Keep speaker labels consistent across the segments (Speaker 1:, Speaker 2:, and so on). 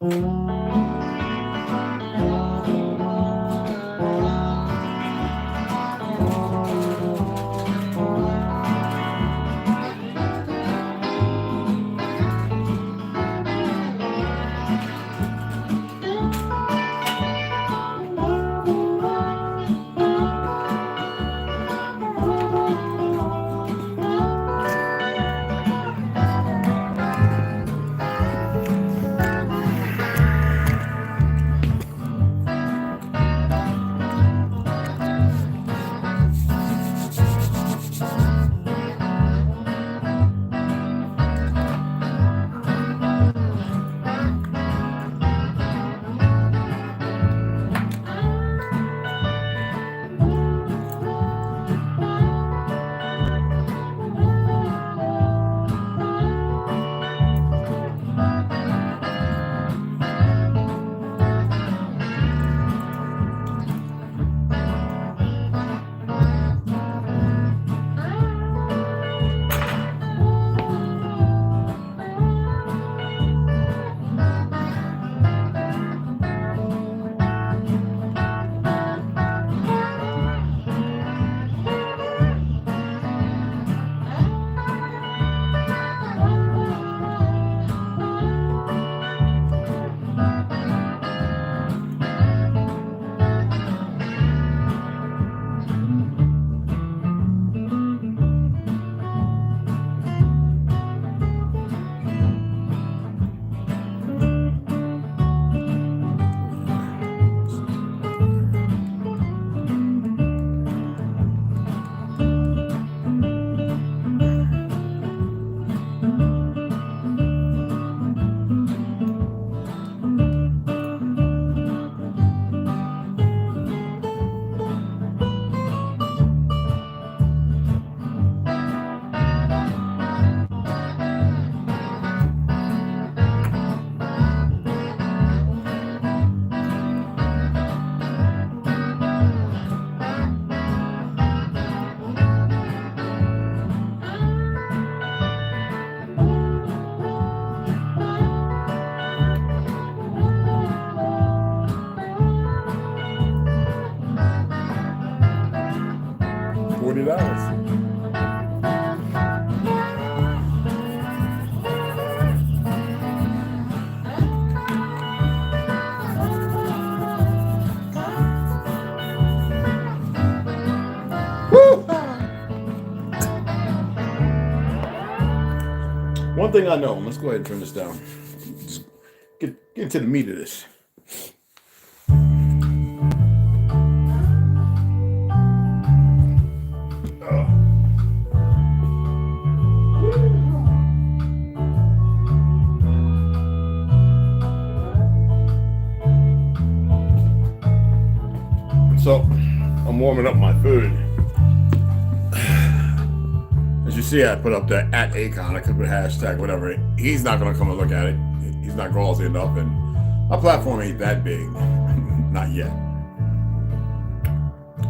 Speaker 1: $40. One thing I know, let's go ahead and turn this down. Just get into the meat of this. So I'm warming up my food. As you see, I put up that @Akon. I could put hashtag whatever. He's not gonna come and look at it. He's not gauzy enough, and my platform ain't that big. Not yet.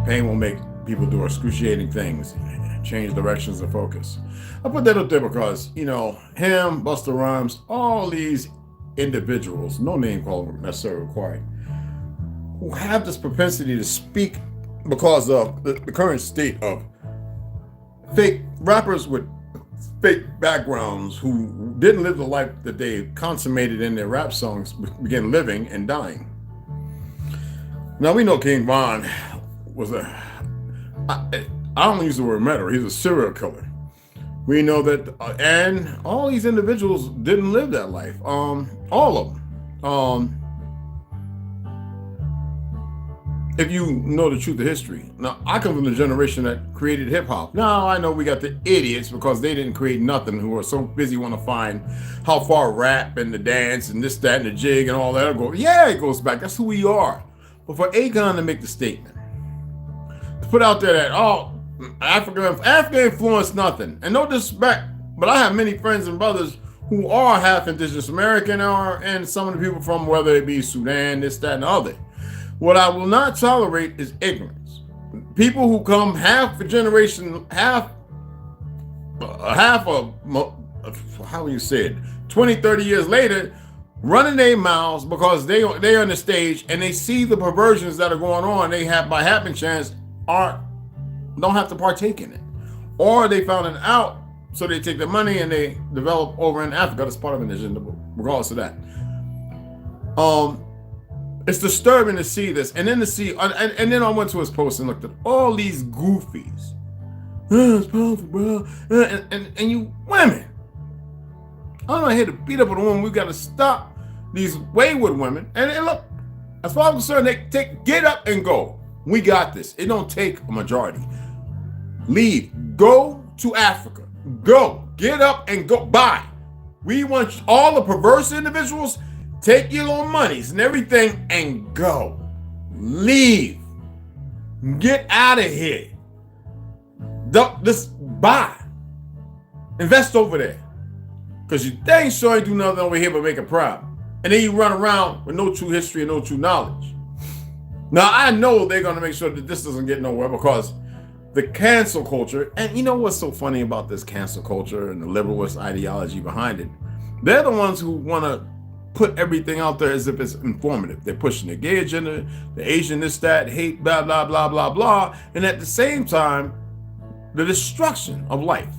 Speaker 1: Pain will make people do excruciating things, change directions of focus. I put that up there because, you know, him, Busta Rhymes, all these individuals, no name call necessarily required, who have this propensity to speak because of the current state of fake rappers with fake backgrounds who didn't live the life that they consummated in their rap songs, began living and dying. Now we know King Von was I don't use the word murderer, he's a serial killer. We know that, and all these individuals didn't live that life. All of them. If you know the truth of history. Now, I come from the generation that created hip hop. Now, I know we got the idiots because they didn't create nothing, who are so busy want to find how far rap and the dance and this, that, and the jig and all that go. Yeah, it goes back. That's who we are. But for Akon to make the statement, to put out there that, oh, Africa influenced nothing. And no disrespect, but I have many friends and brothers who are half indigenous American and some of the people from, whether it be Sudan, this, that, and the other. What I will not tolerate is ignorance. People who come half a generation, how will you say it, 20, 30 years later, running their mouths because they're on the stage and they see the perversions that are going on. They have, by happen chance, don't have to partake in it, or they found it out, so they take the money and they develop over in Africa. That's part of an agenda, regardless of that. It's disturbing to see this, and then to see, and then I went to his post and looked at all these goofies. It's powerful, bro. And you women, I'm not here to beat up on a woman. We got to stop these wayward women. And look, as far as I'm concerned, they get up and go. We got this. It don't take a majority. Leave. Go to Africa. Go. Get up and go. Bye. We want all the perverse individuals. Take your little monies and everything and go. Leave. Get out of here. Don't just buy. Invest over there. Because you dang sure ain't do nothing over here but make a problem. And then you run around with no true history and no true knowledge. Now, I know they're going to make sure that this doesn't get nowhere, because the cancel culture, and you know what's so funny about this cancel culture and the liberalist ideology behind it? They're the ones who want to put everything out there as if it's informative. They're pushing the gay agenda, the Asian this, that, hate, blah, blah, blah, blah, blah. And at the same time, the destruction of life.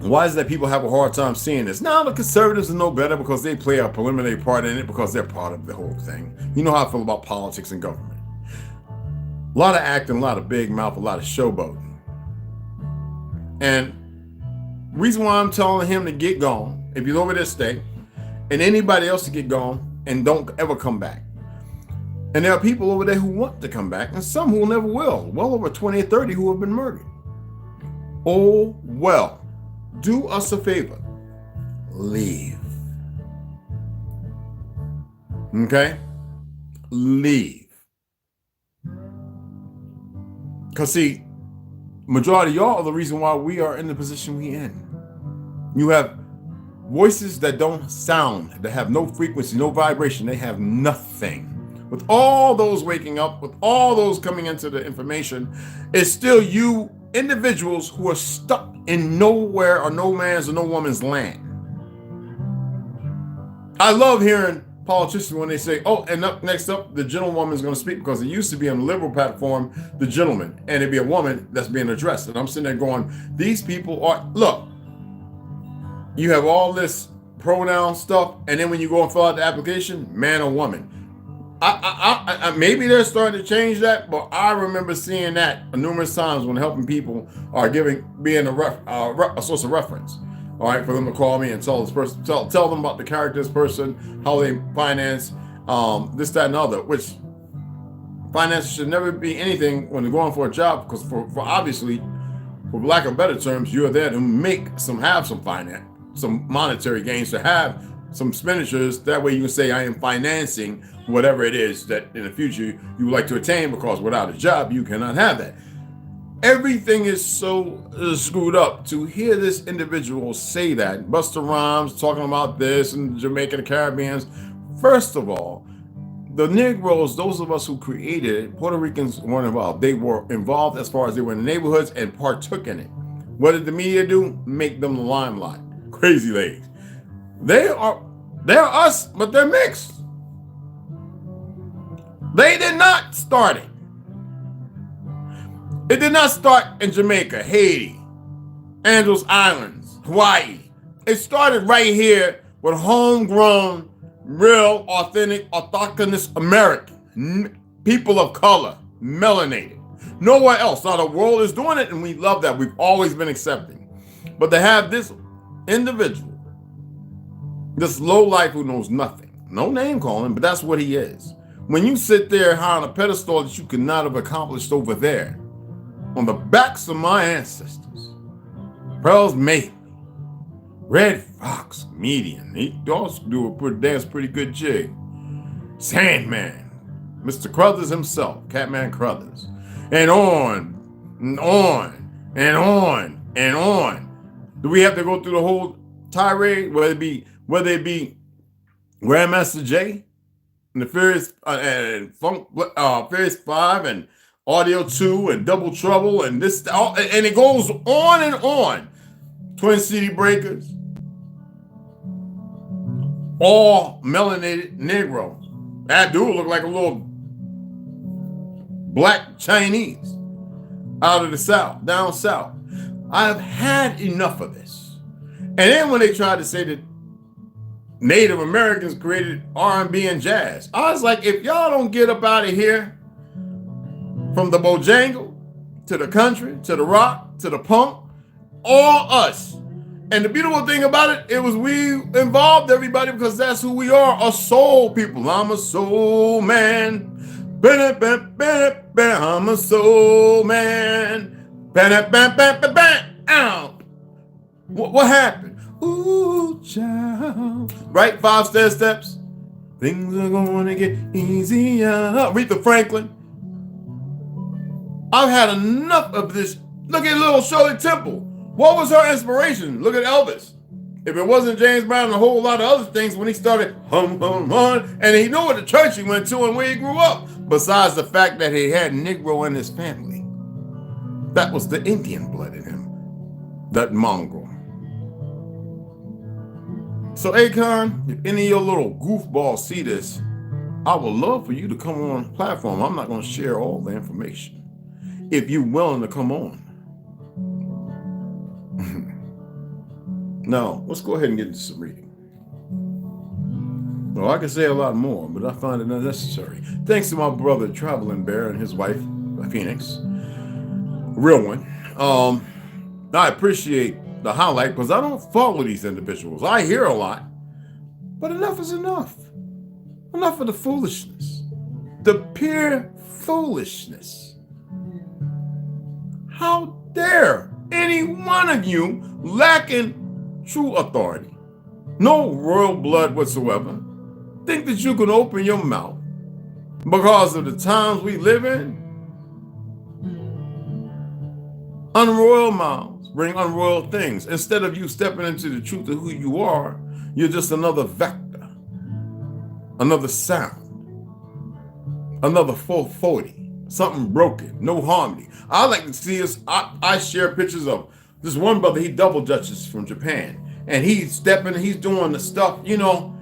Speaker 1: Why is it that people have a hard time seeing this? Now, the conservatives are no better because they play a preliminary part in it because they're part of the whole thing. You know how I feel about politics and government. A lot of acting, a lot of big mouth, a lot of showboating. And the reason why I'm telling him to get gone, if he's over there, stay, and anybody else to get gone and don't ever come back. And there are people over there who want to come back, and some who never will. Well over 20 or 30 who have been murdered. Oh, well. Do us a favor. Leave. Okay? Leave. Because see, majority of y'all are the reason why we are in the position we in. You have voices that don't sound, that have no frequency, no vibration. They have nothing. With all those waking up, with all those coming into the information, it's still you individuals who are stuck in nowhere or no man's or no woman's land. I love hearing politicians when they say, oh, and next up, the gentlewoman is going to speak, because it used to be on the liberal platform, the gentleman, and it'd be a woman that's being addressed. And I'm sitting there going, these people are, look, you have all this pronoun stuff, and then when you go and fill out the application, man or woman. Maybe they're starting to change that, but I remember seeing that numerous times when helping people or being a source of reference. All right, for them to call me and tell this person, tell them about the character of this person, how they finance, this, that, and other. Which finance should never be anything when they're going for a job, because for obviously, for lack of better terms, you're there to have some finance, some monetary gains, to have some expenditures. That way you can say, I am financing whatever it is that in the future you would like to attain, because without a job, you cannot have that. Everything is so screwed up. To hear this individual say that, Busta Rhymes talking about this and Jamaica, the Caribbeans. First of all, the Negroes, those of us who created it, Puerto Ricans weren't involved. They were involved as far as they were in the neighborhoods and partook in it. What did the media do? Make them the limelight. Crazy ladies. They're us, but they're mixed. They did not start it. It did not start in Jamaica, Haiti, Andros Islands, Hawaii. It started right here with homegrown, real, authentic, autochthonous American, people of color, melanated. Nowhere else. Now the world is doing it, and we love that. We've always been accepting. But to have this individual, this lowlife who knows nothing, no name calling, but that's what he is. When you sit there high on a pedestal that you could not have accomplished over there, on the backs of my ancestors, Pearls May, Red Fox, Median, he does dance pretty good jig. Sandman, Mr. Crothers himself, Catman Crothers, and on, and on, and on, and on. Do we have to go through the whole tirade, whether it be Grandmaster Jay, and the Furious Furious 5 and Audio 2 and Double Trouble and this, and it goes on and on. Twin City Breakers. all melanated Negro. That dude looked like a little black Chinese out of the South, down South. I've had enough of this. And then when they tried to say that Native Americans created R&B and jazz, I was like, if y'all don't get up out of here, from the Bojangle to the country, to the rock, to the punk, all us. And the beautiful thing about it, it was we involved everybody because that's who we are, a soul people. I'm a soul man. I'm a soul man. What happened? Ooh, child. Right? 5 steps. Things are going to get easier. Aretha Franklin. I've had enough of this. Look at little Shirley Temple. What was her inspiration? Look at Elvis. If it wasn't James Brown and a whole lot of other things when he started hum, hum, hum, and he knew what the church he went to and where he grew up, besides the fact that he had Negro in his family. That was the Indian blood in him, that mongrel. So Akon, if any of your little goofballs see this, I would love for you to come on the platform. I'm not going to share all the information. If you're willing to come on. Now, let's go ahead and get into some reading. Well, I could say a lot more, but I find it unnecessary. Thanks to my brother, Traveling Bear, and his wife, Phoenix. Real one. I appreciate the highlight because I don't follow these individuals. I hear a lot, but enough is enough. Enough of the foolishness. The pure foolishness. How dare any one of you lacking true authority, no royal blood whatsoever, think that you can open your mouth because of the times we live in? Unroyal mouths bring unroyal things. Instead of you stepping into the truth of who you are, you're just another vector, another sound, another 440, something broken, no harmony. I like to see us, I share pictures of this one brother, he double dutches from Japan, and he's stepping, he's doing the stuff, you know,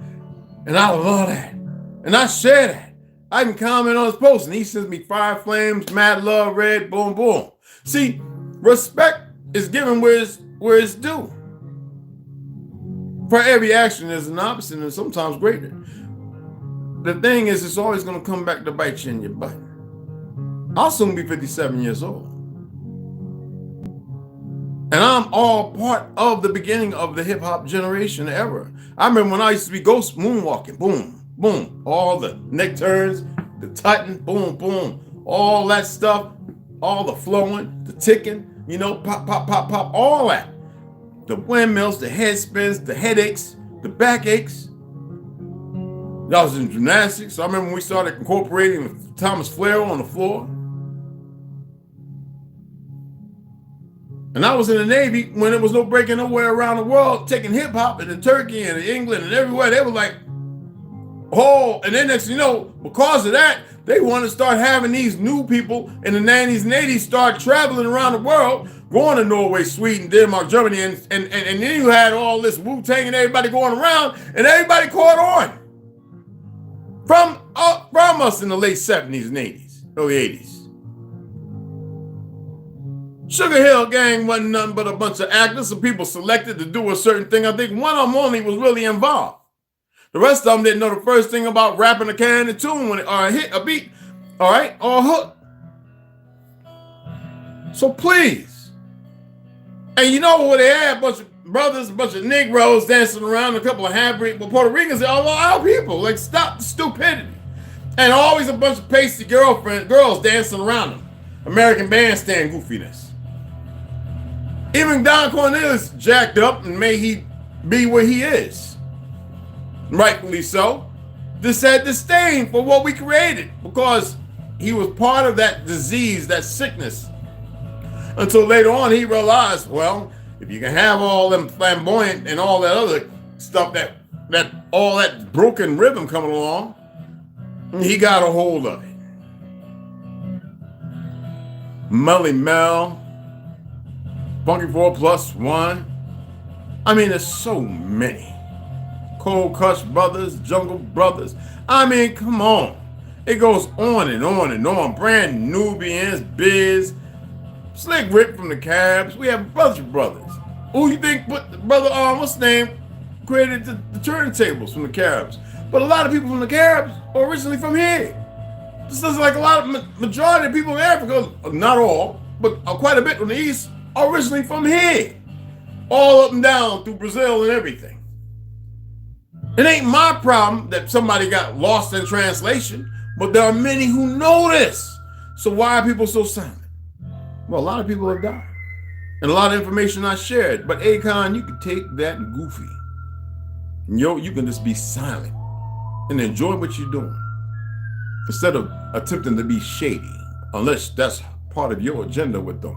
Speaker 1: and I love that. And I share that. I can comment on his post, and he sends me fire flames, mad love, red, boom, boom. See, respect is given where it's due. For every action, there's an opposite, and sometimes greater. The thing is, it's always going to come back to bite you in your butt. I'll soon be 57 years old. And I'm all part of the beginning of the hip-hop generation era. I remember when I used to be ghost moonwalking, boom, boom, all the neck turns, the tutting, boom, boom, all that stuff, all the flowing, the ticking, you know, pop, pop, pop, pop, all that. The windmills, the head spins, the headaches, the backaches. I was in gymnastics, so I remember when we started incorporating Thomas Flair on the floor. And I was in the Navy when there was no breaking nowhere around the world, taking hip hop and in Turkey and in England and everywhere. They were like, oh, and then next thing you know, because of that, they want to start having these new people in the 90s and 80s start traveling around the world, going to Norway, Sweden, Denmark, Germany, and then you had all this Wu-Tang and everybody going around, and everybody caught on from us in the late 70s and 80s, early 80s. Sugar Hill Gang wasn't nothing but a bunch of actors, some people selected to do a certain thing. I think one of them only was really involved. The rest of them didn't know the first thing about rapping a can and tune when it, or a hit, a beat, all right, or a hook. So please. And you know what they had? A bunch of brothers, a bunch of Negroes dancing around, a couple of half-breed, but Puerto Ricans, all our people. Like, stop the stupidity. And always a bunch of pasty girls dancing around them. American Bandstand goofiness. Even Don Cornelius jacked up, and may he be where he is. Rightfully so. This had disdain for what we created because he was part of that disease, that sickness. Until later on he realized, well, if you can have all them flamboyant and all that other stuff, that all that broken rhythm coming along, he got a hold of it. Melly Mel, Funky 4+1. I mean, there's so many. Cold Cuts Brothers, Jungle Brothers. I mean, come on. It goes on and on and on. Brand Nubians, Biz, Slick Rick from the Cabs. We have a bunch of brothers. Who you think put the brother on, what's his name, created the turntables from the Cabs? But a lot of people from the Cabs are originally from here. This is like a lot of majority of people in Africa, not all, but quite a bit from the East, are originally from here. All up and down through Brazil and everything. It ain't my problem that somebody got lost in translation, but there are many who know this. So why are people so silent? Well, a lot of people have died. And a lot of information not shared. But Akon, you can take that goofy. You can just be silent and enjoy what you're doing, instead of attempting to be shady, unless that's part of your agenda with them.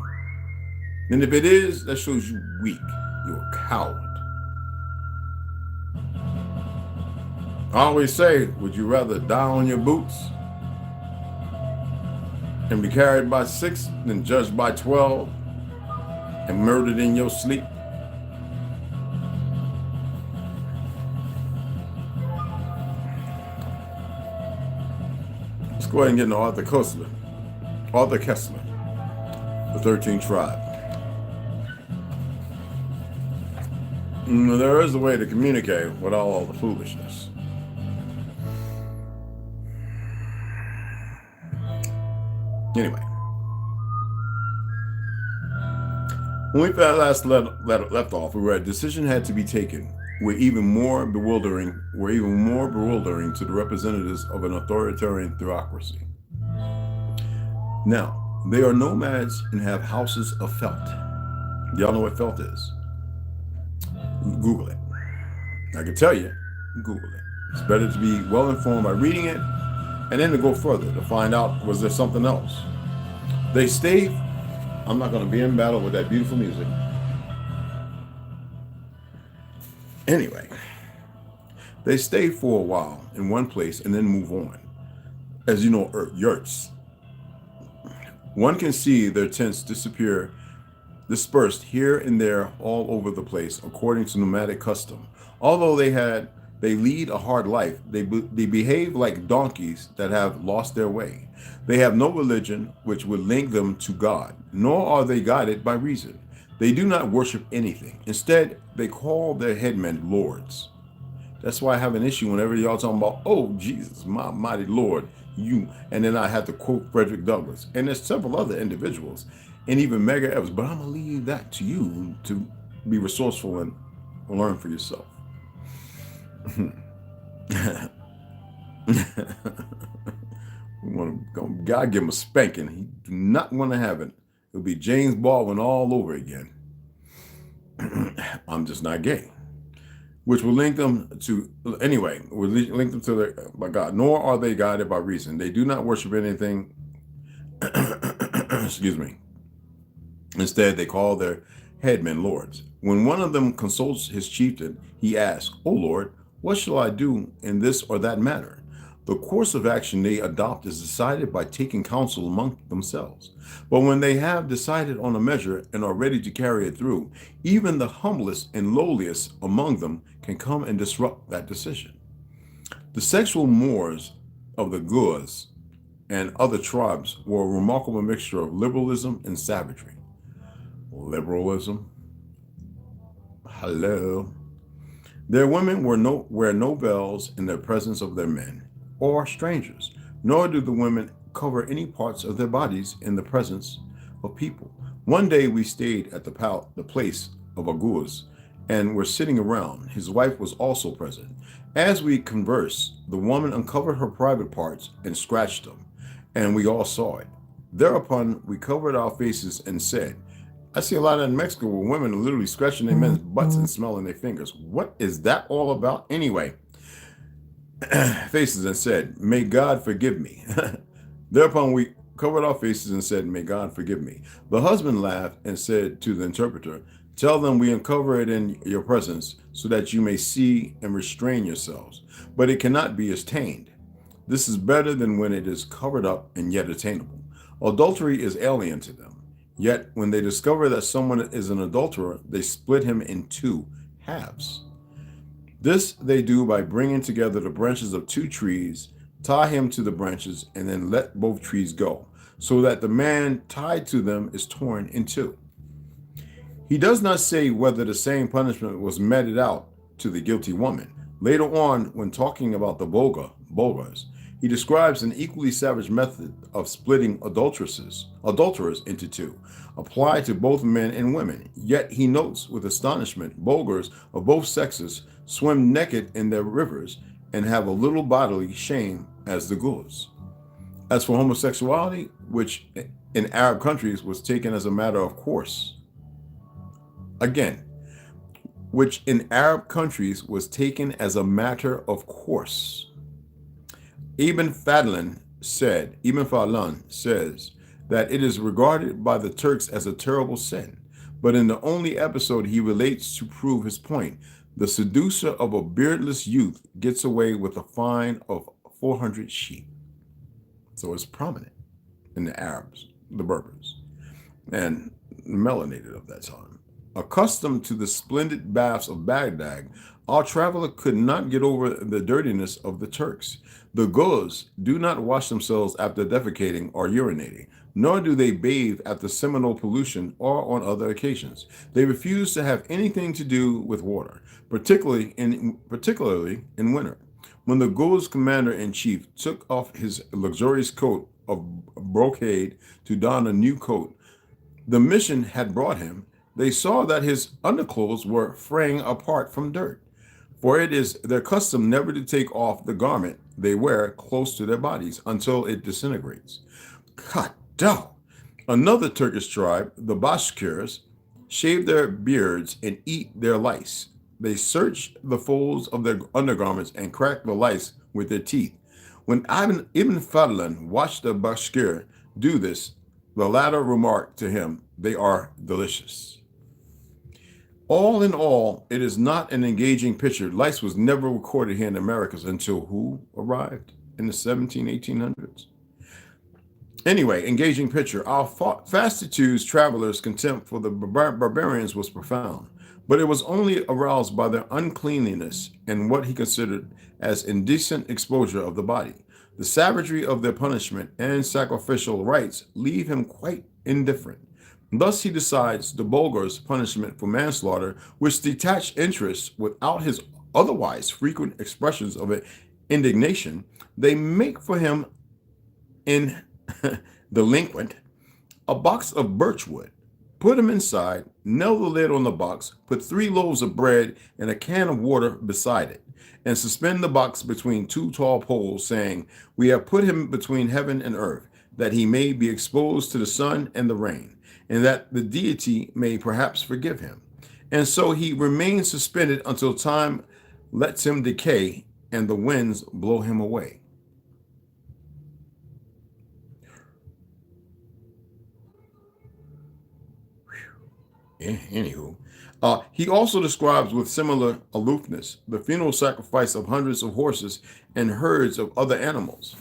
Speaker 1: And if it is, that shows you weak. You're a coward. I always say, would you rather die on your boots and be carried by 6 than judged by 12 and murdered in your sleep? Let's go ahead and get into Arthur Kessler, the 13th tribe. There is a way to communicate without all the foolishness. Anyway, when we last left off, we were a decision had to be taken. Were even more bewildering to the representatives of an authoritarian theocracy. Now, they are nomads and have houses of felt. Y'all know what felt is? Google it. I can tell you, Google it. It's better to be well informed by reading it, and then to go further to find out, was there something else? They stay. I'm not going to be in battle with that beautiful music. Anyway, they stay for a while in one place and then move on. As you know, yurts. One can see their tents dispersed here and there all over the place, according to nomadic custom. Although they lead a hard life, they behave like donkeys that have lost their way. They have no religion which would link them to God, nor are they guided by reason. They do not worship anything. Instead, they call their headmen lords. That's why I have an issue whenever y'all talking about, oh, Jesus, my mighty Lord, you. And then I have to quote Frederick Douglass. And there's several other individuals, and even Mega Evans. But I'm going to leave that to you to be resourceful and learn for yourself. God give him a spanking. He do not want to have it. It'll be James Baldwin all over again. I'm just not gay. Which will link them to, anyway, will link them to by God. Nor are they guided by reason. They do not worship anything. Excuse me. Instead, they call their headmen lords. When one of them consults his chieftain, he asks, "O Lord, what shall I do in this or that matter?" The course of action they adopt is decided by taking counsel among themselves. But when they have decided on a measure and are ready to carry it through, even the humblest and lowliest among them can come and disrupt that decision. The sexual mores of the Guas and other tribes were a remarkable mixture of liberalism and savagery. Liberalism? Hello. Their women wear no veils in the presence of their men or strangers, nor do the women cover any parts of their bodies in the presence of people. One day we stayed at the place of Aguas and were sitting around. His wife was also present. As we conversed, the woman uncovered her private parts and scratched them, and we all saw it. Thereupon we covered our faces and said, I see a lot in Mexico where women are literally scratching their men's butts and smelling their fingers. What is that all about anyway? Faces and said, may God forgive me. Thereupon we covered our faces and said, may God forgive me. The husband laughed and said to the interpreter, tell them we uncover it in your presence so that you may see and restrain yourselves, but it cannot be attained. This is better than when it is covered up and yet attainable. Adultery is alien to them. Yet when they discover that someone is an adulterer, they split him in two halves. This they do by bringing together the branches of two trees, tie him to the branches, and then let both trees go, so that the man tied to them is torn in two. He does not say whether the same punishment was meted out to the guilty woman. Later on, when talking about the Bulgars, he describes an equally savage method of splitting adulterers into two, applied to both men and women. Yet he notes with astonishment Bulgars of both sexes swim naked in their rivers and have a little bodily shame as the Ghurs. As for homosexuality, which in Arab countries was taken as a matter of course, again, which in Arab countries was taken as a matter of course. Ibn Fadlan says that it is regarded by the Turks as a terrible sin, but in the only episode he relates to prove his point, the seducer of a beardless youth gets away with a fine of 400 sheep. So it's prominent in the Arabs, the Berbers, and melanated of that time. Accustomed to the splendid baths of Baghdad, our traveler could not get over the dirtiness of the Turks. The Ghurs do not wash themselves after defecating or urinating, nor do they bathe after seminal pollution or on other occasions. They refuse to have anything to do with water, particularly in winter. When the Ghurs commander-in-chief took off his luxurious coat of brocade to don a new coat the mission had brought him, they saw that his underclothes were fraying apart from dirt, for it is their custom never to take off the garment they wear close to their bodies until it disintegrates. Kadow! Another Turkish tribe, the Bashkirs, shave their beards and eat their lice. They search the folds of their undergarments and crack the lice with their teeth. When Ibn Fadlan watched the Bashkir do this, the latter remarked to him, "They are delicious." All in all, it is not an engaging picture. Lice was never recorded here in the Americas until who arrived in the 1800s? Anyway, engaging picture. Our fastitude's travelers' contempt for the barbarians was profound, but it was only aroused by their uncleanliness and what he considered as indecent exposure of the body. The savagery of their punishment and sacrificial rites leave him quite indifferent. Thus he decides the Bulgars' punishment for manslaughter, which detached interest without his otherwise frequent expressions of indignation, they make for him in delinquent a box of birchwood, put him inside, nail the lid on the box, put 3 loaves of bread and a can of water beside it, and suspend the box between 2 tall poles, saying, "We have put him between heaven and earth, that he may be exposed to the sun and the rain, and that the deity may perhaps forgive him." And so he remains suspended until time lets him decay and the winds blow him away. Anywho, he also describes with similar aloofness the funeral sacrifice of hundreds of horses and herds of other animals,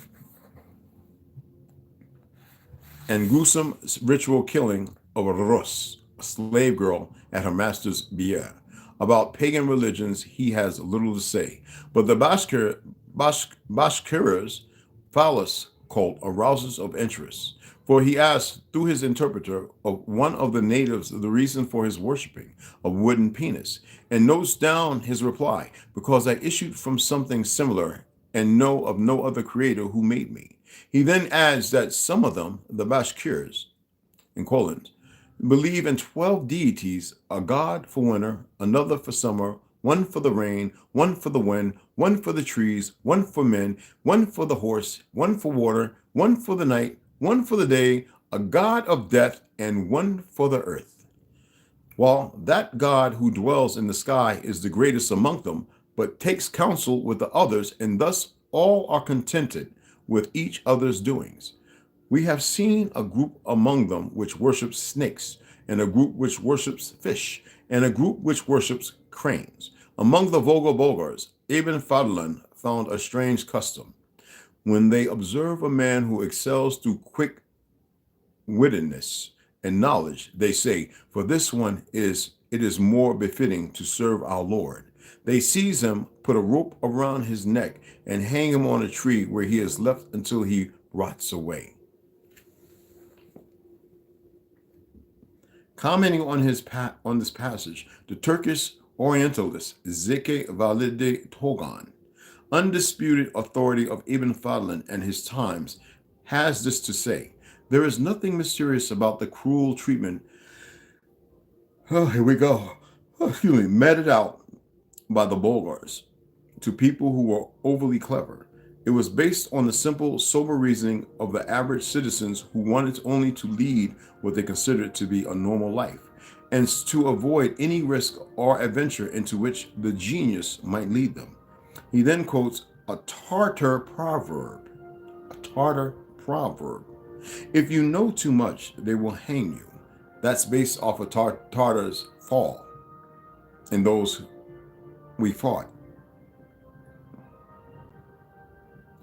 Speaker 1: and gruesome ritual killing of a Rus, a slave girl, at her master's bier. About pagan religions, he has little to say, but the Bashkir's phallus cult arouses of interest, for he asks through his interpreter of one of the natives the reason for his worshiping a wooden penis, and notes down his reply, "Because I issued from something similar and know of no other creator who made me." He then adds that some of them, the Bashkirs, in colons, believe in 12 deities, a god for winter, another for summer, one for the rain, one for the wind, one for the trees, one for men, one for the horse, one for water, one for the night, one for the day, a god of death, and one for the earth. While that God who dwells in the sky is the greatest among them, but takes counsel with the others, and thus all are contented with each other's doings. We have seen a group among them which worships snakes, and a group which worships fish, and a group which worships cranes. Among the Bulgars, Ibn Fadlan found a strange custom. When they observe a man who excels through quick-wittedness and knowledge, they say, "For this one it is more befitting to serve our Lord." They seize him, put a rope around his neck, and hang him on a tree where he is left until he rots away. Commenting on this passage, the Turkish Orientalist Zeki Valide Togan, undisputed authority of Ibn Fadlan and his times, has this to say: there is nothing mysterious about the cruel treatment, here we go, meted out by the Bulgars to people who were overly clever. It was based on the simple, sober reasoning of the average citizens who wanted only to lead what they considered to be a normal life, and to avoid any risk or adventure into which the genius might lead them. He then quotes a Tartar proverb. A Tartar proverb. If you know too much, they will hang you. That's based off of Tartar's fall and those we fought.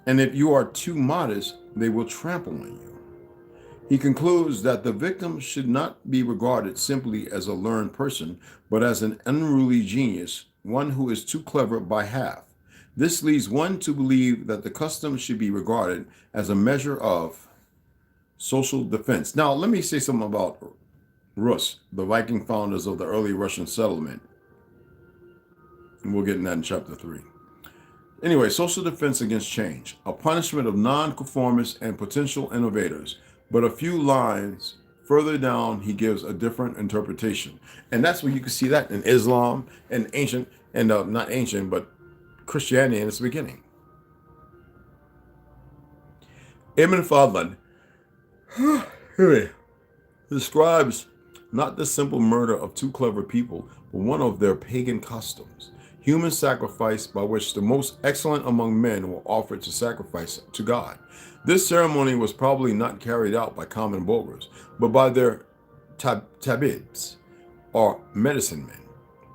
Speaker 1: And if you are too modest, they will trample on you. He concludes that the victim should not be regarded simply as a learned person, but as an unruly genius, one who is too clever by half. This leads one to believe that the custom should be regarded as a measure of social defense. Now, let me say something about Rus, the Viking founders of the early Russian settlement. And we'll get in that in chapter 3. Anyway, social defense against change, a punishment of non-conformists and potential innovators. But a few lines further down, he gives a different interpretation. And that's where you can see that in Islam and ancient, and not ancient, but Christianity in its beginning. Ibn Fadlan describes not the simple murder of two clever people, but one of their pagan customs. Human sacrifice by which the most excellent among men were offered to sacrifice to God. This ceremony was probably not carried out by common Bulgars, but by their tabibs, or medicine men.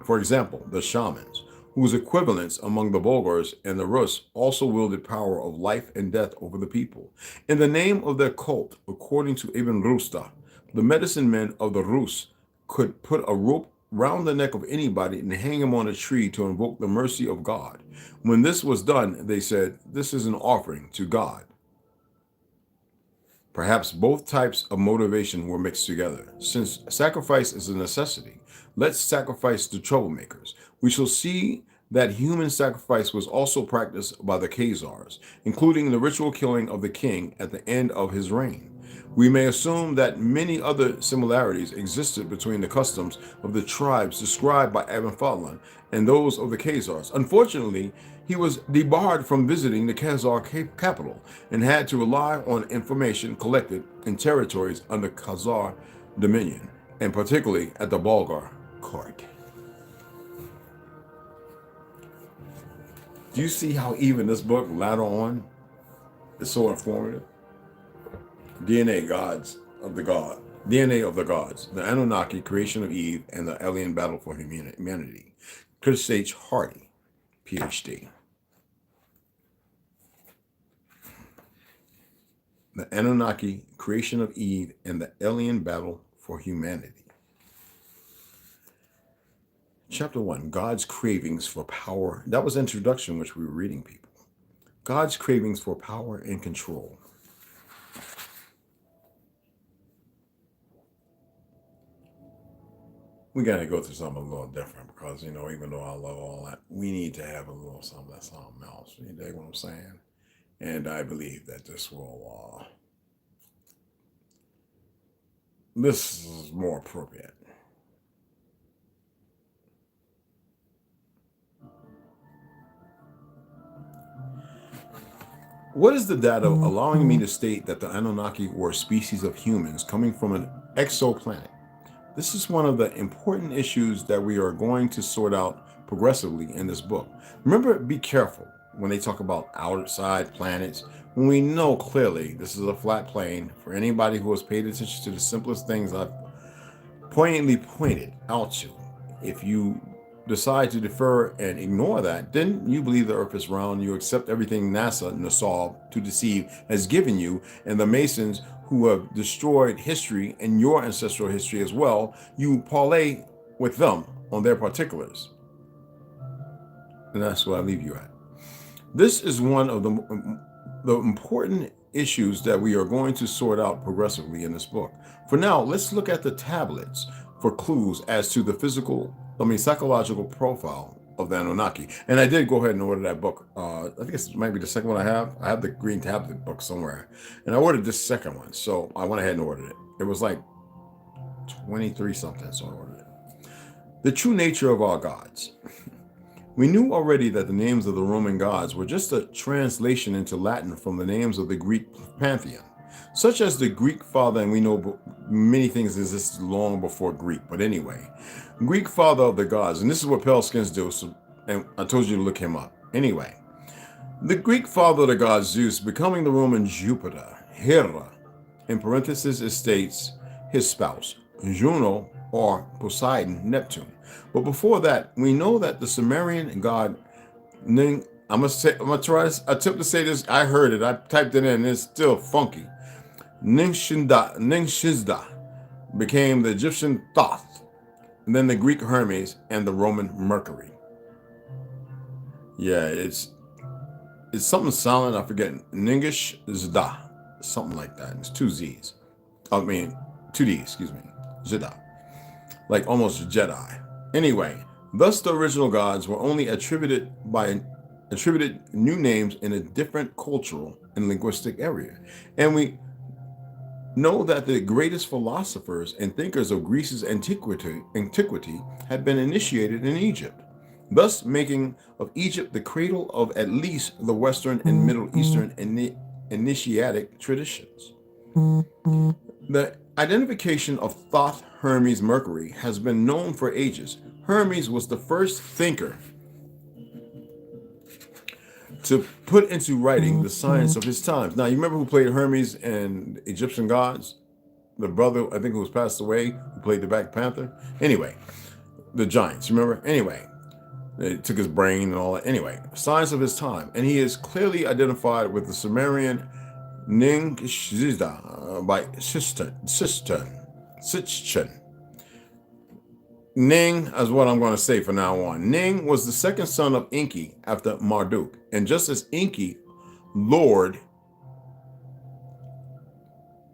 Speaker 1: For example, the shamans, whose equivalents among the Bulgars and the Rus also wielded power of life and death over the people. In the name of their cult, according to Ibn Rusta, the medicine men of the Rus could put a rope round the neck of anybody and hang him on a tree to invoke the mercy of God. When this was done, they said, "This is an offering to God." Perhaps both types of motivation were mixed together. Since sacrifice is a necessity, let's sacrifice the troublemakers. We shall see that human sacrifice was also practiced by the Khazars, including the ritual killing of the king at the end of his reign. We may assume that many other similarities existed between the customs of the tribes described by Ibn Fadlan and those of the Khazars. Unfortunately, he was debarred from visiting the Khazar capital and had to rely on information collected in territories under Khazar dominion, and particularly at the Bulgar court. Do you see how even this book later on is so informative? DNA of the gods, the Anunnaki, creation of Eve, and the alien battle for humanity. Chris H. Hardy, PhD. The Anunnaki, creation of Eve, and the alien battle for humanity. Chapter 1, God's cravings for power. That was the introduction, which we were reading, people. God's cravings for power and control. We got to go through something a little different because, even though I love all that, we need to have a little something else. You dig what I'm saying? And I believe that this will, this is more appropriate. What is the data allowing me to state that the Anunnaki were a species of humans coming from an exoplanet? This is one of the important issues that we are going to sort out progressively in this book. Remember, be careful when they talk about outside planets, when we know clearly this is a flat plane. For anybody who has paid attention to the simplest things I've poignantly pointed out to, if you decide to defer and ignore that, then you believe the earth is round, you accept everything NASA, to deceive, has given you, and the Masons who have destroyed history and your ancestral history as well, you parlay with them on their particulars. And that's where I leave you at. This is one of the important issues that we are going to sort out progressively in this book. For now, let's look at the tablets for clues as to the psychological profile of the Anunnaki. And I did go ahead and order that book. I think it might be the second one I have. I have the green tablet book somewhere. And I ordered this second one. So I went ahead and ordered it. It was like 23 something, so I ordered it. The true nature of our gods. We knew already that the names of the Roman gods were just a translation into Latin from the names of the Greek pantheon, such as the Greek father, and we know many things existed long before Greek, but anyway, Greek father of the gods, and this is what pale skins do, so, and I told you to look him up. Anyway, the Greek father of the gods, Zeus, becoming the Roman Jupiter, Hera, in parentheses it states his spouse, Juno, or Poseidon, Neptune. But before that, we know that the Sumerian god Ning, I'm gonna try this, attempt to say this. I heard it, I typed it in, and it's still funky. Ningshizda became the Egyptian Thoth, and then the Greek Hermes, and the Roman Mercury. Yeah, it's something silent, I forget. Ningshizda, something like that. It's two Z's. I mean, two D's, excuse me. Zida. Like almost Jedi. Anyway, thus the original gods were only attributed new names in a different cultural and linguistic area. And we know that the greatest philosophers and thinkers of Greece's antiquity had been initiated in Egypt, thus making of Egypt the cradle of at least the Western and Middle Eastern initiatic traditions. The identification of Thoth Hermes Mercury has been known for ages. Hermes was the first thinker to put into writing the science of his times. Now, you remember who played Hermes in Egyptian Gods? The brother, I think, who was passed away, who played the Black Panther? Anyway, the giants, remember? Anyway, they took his brain and all that. Anyway, science of his time. And he is clearly identified with the Sumerian Ningshizda by Sitchin. Ning is what I'm going to say from now on. Ning was the second son of Enki after Marduk. And just as Enki, Lord,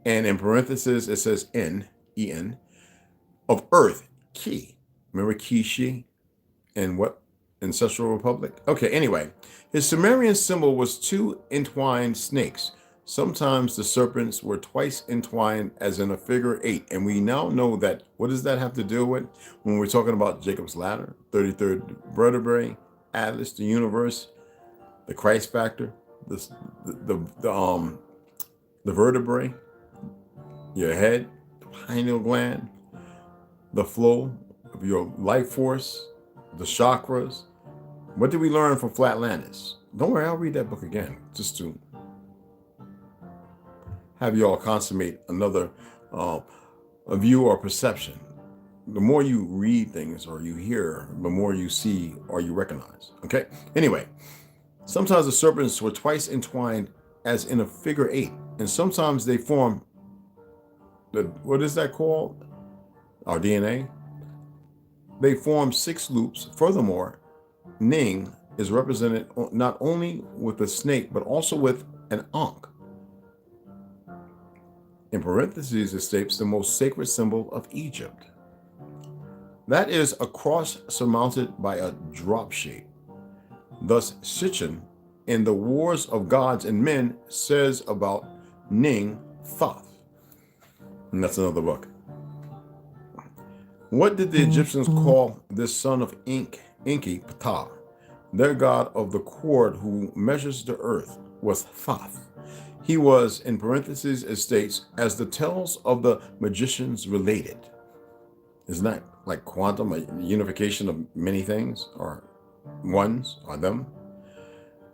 Speaker 1: and in parentheses it says En, of Earth, Ki. Remember Kishi and what? Ancestral Republic? Okay, anyway, his Sumerian symbol was two entwined snakes. Sometimes the serpents were twice entwined as in a figure 8. And we now know that, what does that have to do with when we're talking about Jacob's ladder, 33rd vertebrae, Atlas, the universe, the Christ factor, the vertebrae, your head, the pineal gland, the flow of your life force, the chakras. What did we learn from Flatlanders? Don't worry, I'll read that book again, just to have you all consummate another a view or perception. The more you read things or you hear, the more you see or you recognize. Okay? Anyway, sometimes the serpents were twice entwined as in a figure 8, and sometimes they form what is that called? Our DNA. They form 6 loops. Furthermore, Ning is represented not only with a snake, but also with an ankh. In parentheses, it states the most sacred symbol of Egypt. That is a cross surmounted by a drop shape. Thus, Sitchin, in the Wars of Gods and Men, says about Ning Thoth. And that's another book. What did the Egyptians call this son of Enki, Ptah? Their god of the cord who measures the earth was Thoth. He was, in parentheses, it states, as the tales of the magicians related. Isn't that like quantum, a unification of many things, or ones, or them?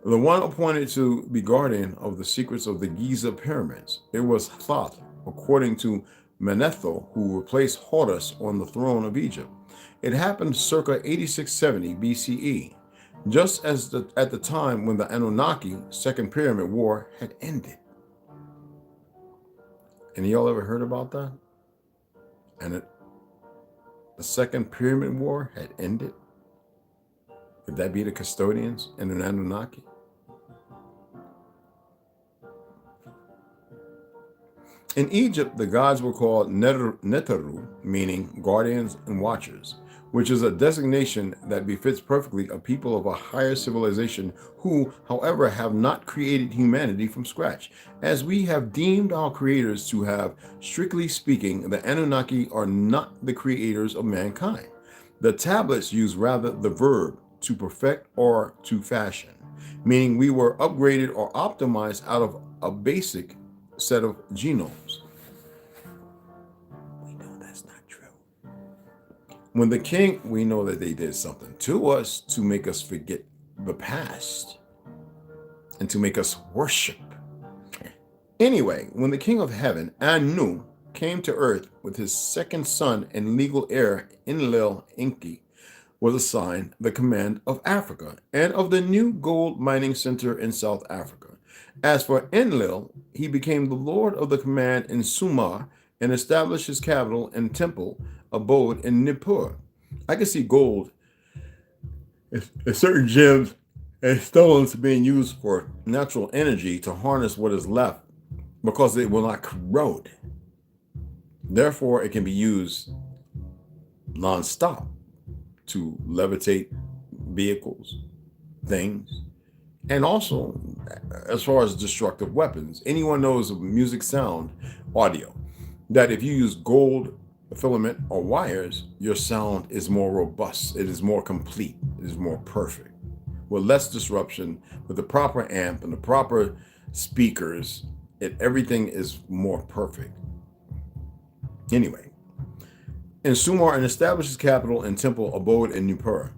Speaker 1: The one appointed to be guardian of the secrets of the Giza pyramids. It was Thoth, according to Manetho, who replaced Horus on the throne of Egypt. It happened circa 8670 BCE, just as at the time when the Anunnaki Second Pyramid War had ended. Any of y'all ever heard about that? And the Second Pyramid War had ended? Could that be the custodians and an Anunnaki? In Egypt, the gods were called Neteru, meaning guardians and watchers, which is a designation that befits perfectly a people of a higher civilization who, however, have not created humanity from scratch. As we have deemed our creators to have, strictly speaking, the Anunnaki are not the creators of mankind. The tablets use rather the verb to perfect or to fashion, meaning we were upgraded or optimized out of a basic set of genomes. We know that's not true. When the king, we know that they did something to us to make us forget the past and to make us worship. Anyway, when the king of heaven, Anu, came to earth with his second son and legal heir, Enlil Enki, was assigned the command of Africa and of the new gold mining center in South Africa. As for Enlil, he became the lord of the command in Sumar and established his capital and temple abode in Nippur. I can see gold and certain gems and stones being used for natural energy to harness what is left because it will not corrode. Therefore, it can be used non-stop to levitate vehicles, things, and also as far as destructive weapons. Anyone knows of music, sound, audio, that if you use gold filament or wires, your sound is more robust, it is more complete, it is more perfect. With less disruption, with the proper amp and the proper speakers, everything is more perfect. Anyway, in Sumar, and established his capital and temple abode in Nippur,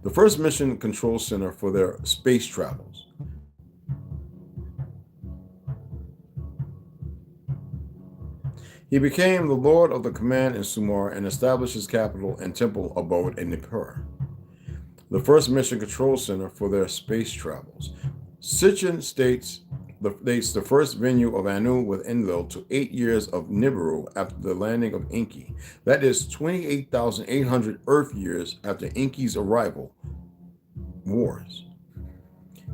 Speaker 1: the first mission control center for their space travels. He became the lord of the command in Sumar and established his capital and temple abode in Nippur, the first mission control center for their space travels. Sitchin states the first venue of Anu with Enlil to 8 years of Nibiru after the landing of Enki. That is 28,800 Earth years after Enki's arrival. Wars.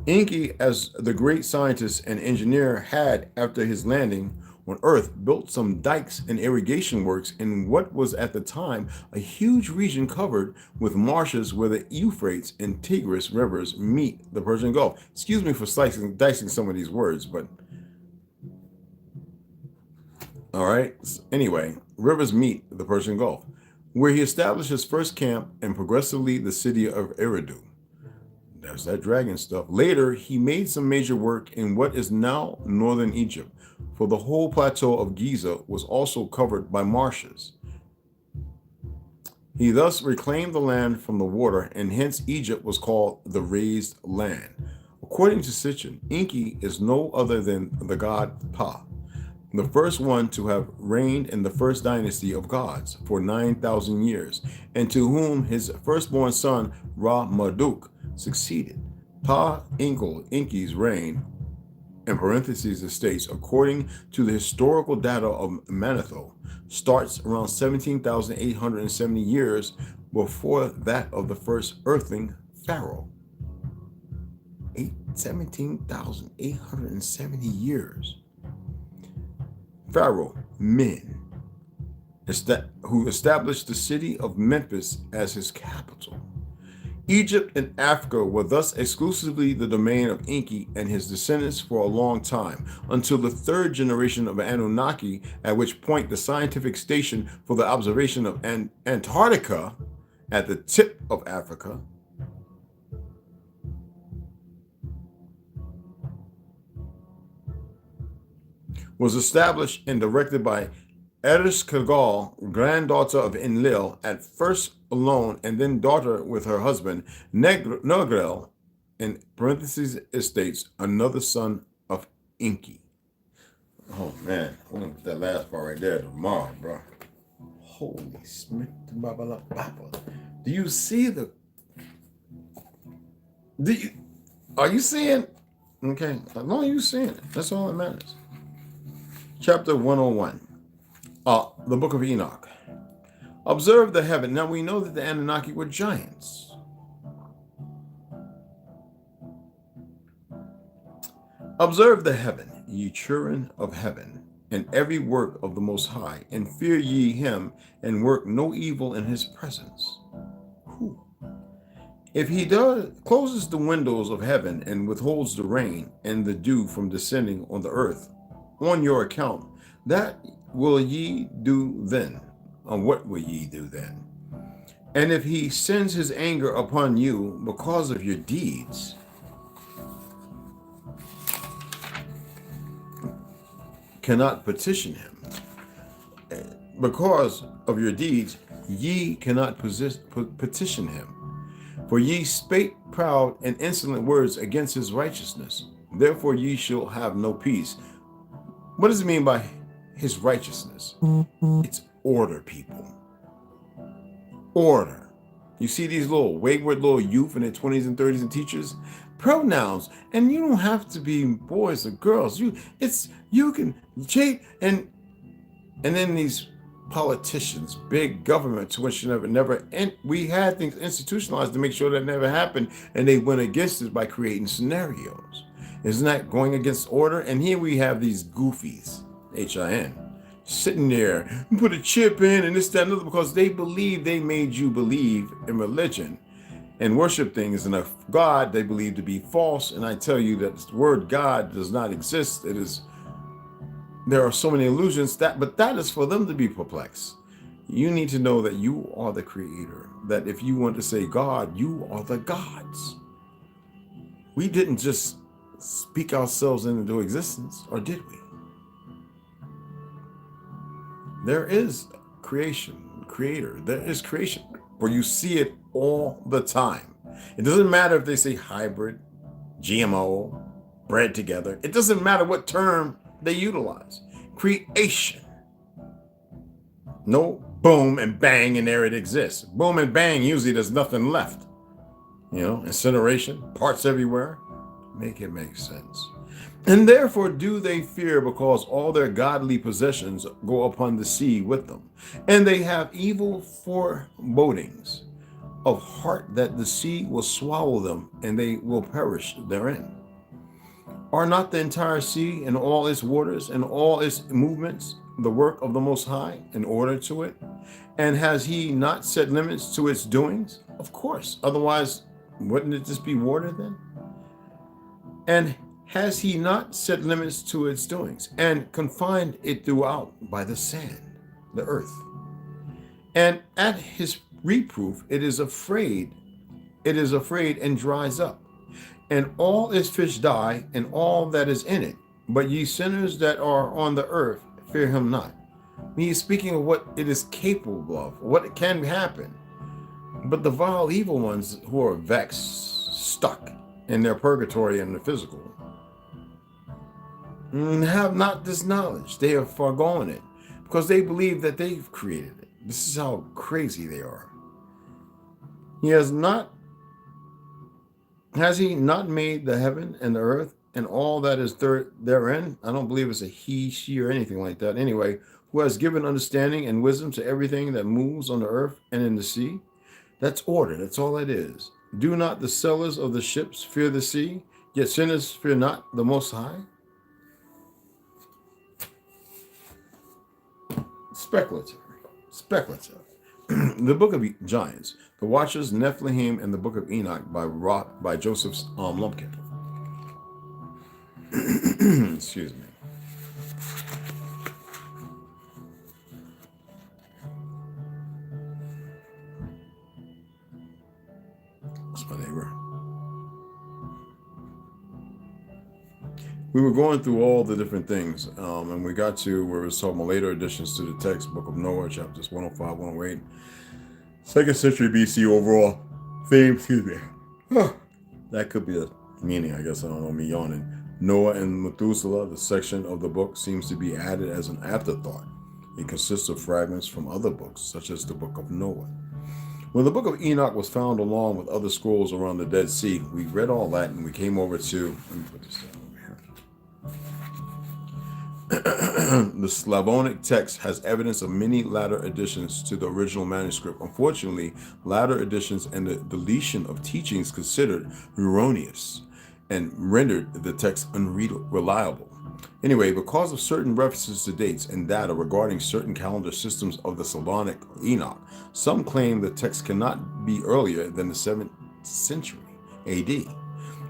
Speaker 1: Enki, as the great scientist and engineer, had, after his landing on Earth, built some dikes and irrigation works in what was at the time a huge region covered with marshes where the Euphrates and Tigris rivers meet the Persian Gulf. Excuse me for dicing some of these words, but all right. Anyway, rivers meet the Persian Gulf, where he established his first camp and progressively the city of Eridu. There's that dragon stuff. Later, he made some major work in what is now northern Egypt, for the whole plateau of Giza was also covered by marshes. He thus reclaimed the land from the water, and hence Egypt was called the raised land. According to Sitchin, Enki is no other than the god Pa, the first one to have reigned in the first dynasty of gods for 9,000 years, and to whom his firstborn son Ra-Marduk succeeded. Pa Enki's reign, in parentheses it states, according to the historical data of Manetho, starts around 17,870 years before that of the first earthling pharaoh. 17,870 years. Pharaoh Men, who established the city of Memphis as his capital. Egypt and Africa were thus exclusively the domain of Enki and his descendants for a long time, until the third generation of Anunnaki, at which point the scientific station for the observation of Antarctica at the tip of Africa was established and directed by Ereshkigal, granddaughter of Enlil, at first alone and then daughter with her husband, Nergal, in parentheses it states, another son of Enki. Oh man, I'm gonna put that last part right there tomorrow, bro. Holy Smith, do you see are you seeing? Okay, as long as you're seeing it, that's all that matters. Chapter 101. The Book of Enoch. Observe the heaven. Now we know that the Anunnaki were giants. Observe the heaven, ye children of heaven, and every work of the Most High, and fear ye him, and work no evil in his presence. Whew. If he closes the windows of heaven and withholds the rain and the dew from descending on the earth on your account, that will ye do then? And what will ye do then? And if he sends his anger upon you because of your deeds, cannot petition him. Because of your deeds, ye cannot petition him. For ye spake proud and insolent words against his righteousness. Therefore ye shall have no peace. What does it mean by his righteousness? It's order, people. Order. You see these little wayward little youth in their 20s and 30s and teachers? Pronouns. And you don't have to be boys or girls. You can cheat and then these politicians, big government, to which never and we had things institutionalized to make sure that never happened, and they went against it by creating scenarios. Isn't that going against order? And here we have these goofies, HIN, sitting there, put a chip in and this, that, and other, because they believe they made you believe in religion and worship things in a God they believe to be false. And I tell you that the word God does not exist. There are so many illusions but that is for them to be perplexed. You need to know that you are the creator, that if you want to say God, you are the gods. We didn't just speak ourselves into existence, or did we? There is creator, there is creation, where you see it all the time. It doesn't matter if they say hybrid, GMO, bred together. It doesn't matter what term they utilize. Creation. No boom and bang and there it exists. Boom and bang, usually there's nothing left. Incineration, parts everywhere. Make it make sense. And therefore do they fear, because all their godly possessions go upon the sea with them. And they have evil forebodings of heart that the sea will swallow them and they will perish therein. Are not the entire sea and all its waters and all its movements the work of the Most High in order to it? And has he not set limits to its doings? Of course. Otherwise, wouldn't it just be water then? And has he not set limits to its doings and confined it throughout by the sand, the earth? And at his reproof, it is afraid and dries up. And all its fish die, and all that is in it. But ye sinners that are on the earth, fear him not. He is speaking of what it is capable of, what can happen. But the vile evil ones who are vexed, stuck in their purgatory and the physical, have not this knowledge. They have foregone it, because they believe that they've created it. This is how crazy they are. Has he not made the heaven and the earth and all that is therein? I don't believe it's a he, she, or anything like that. Anyway, who has given understanding and wisdom to everything that moves on the earth and in the sea? That's order. That's all it is. Do not the sailors of the ships fear the sea? Yet sinners fear not the Most High? Speculative. The Book of Giants, The Watchers, Nephilim, and the Book of Enoch by Joseph Lumpkin. Excuse me. That's my neighbor. We were going through all the different things, and we got to where it was talking about later additions to the text, Book of Noah, chapters 105, 108. 2nd century BC overall theme, excuse me. That could be a meaning, I guess. I don't know, me yawning. Noah and Methuselah, the section of the book, seems to be added as an afterthought. It consists of fragments from other books, such as the Book of Noah. When the Book of Enoch was found along with other scrolls around the Dead Sea, we read all that and we came over to, let me put this down over here. The Slavonic text has evidence of many latter additions to the original manuscript. Unfortunately, latter additions and the deletion of teachings considered erroneous and rendered the text unreliable. Anyway, because of certain references to dates and data regarding certain calendar systems of the Slavonic Enoch, some claim the text cannot be earlier than the 7th century AD.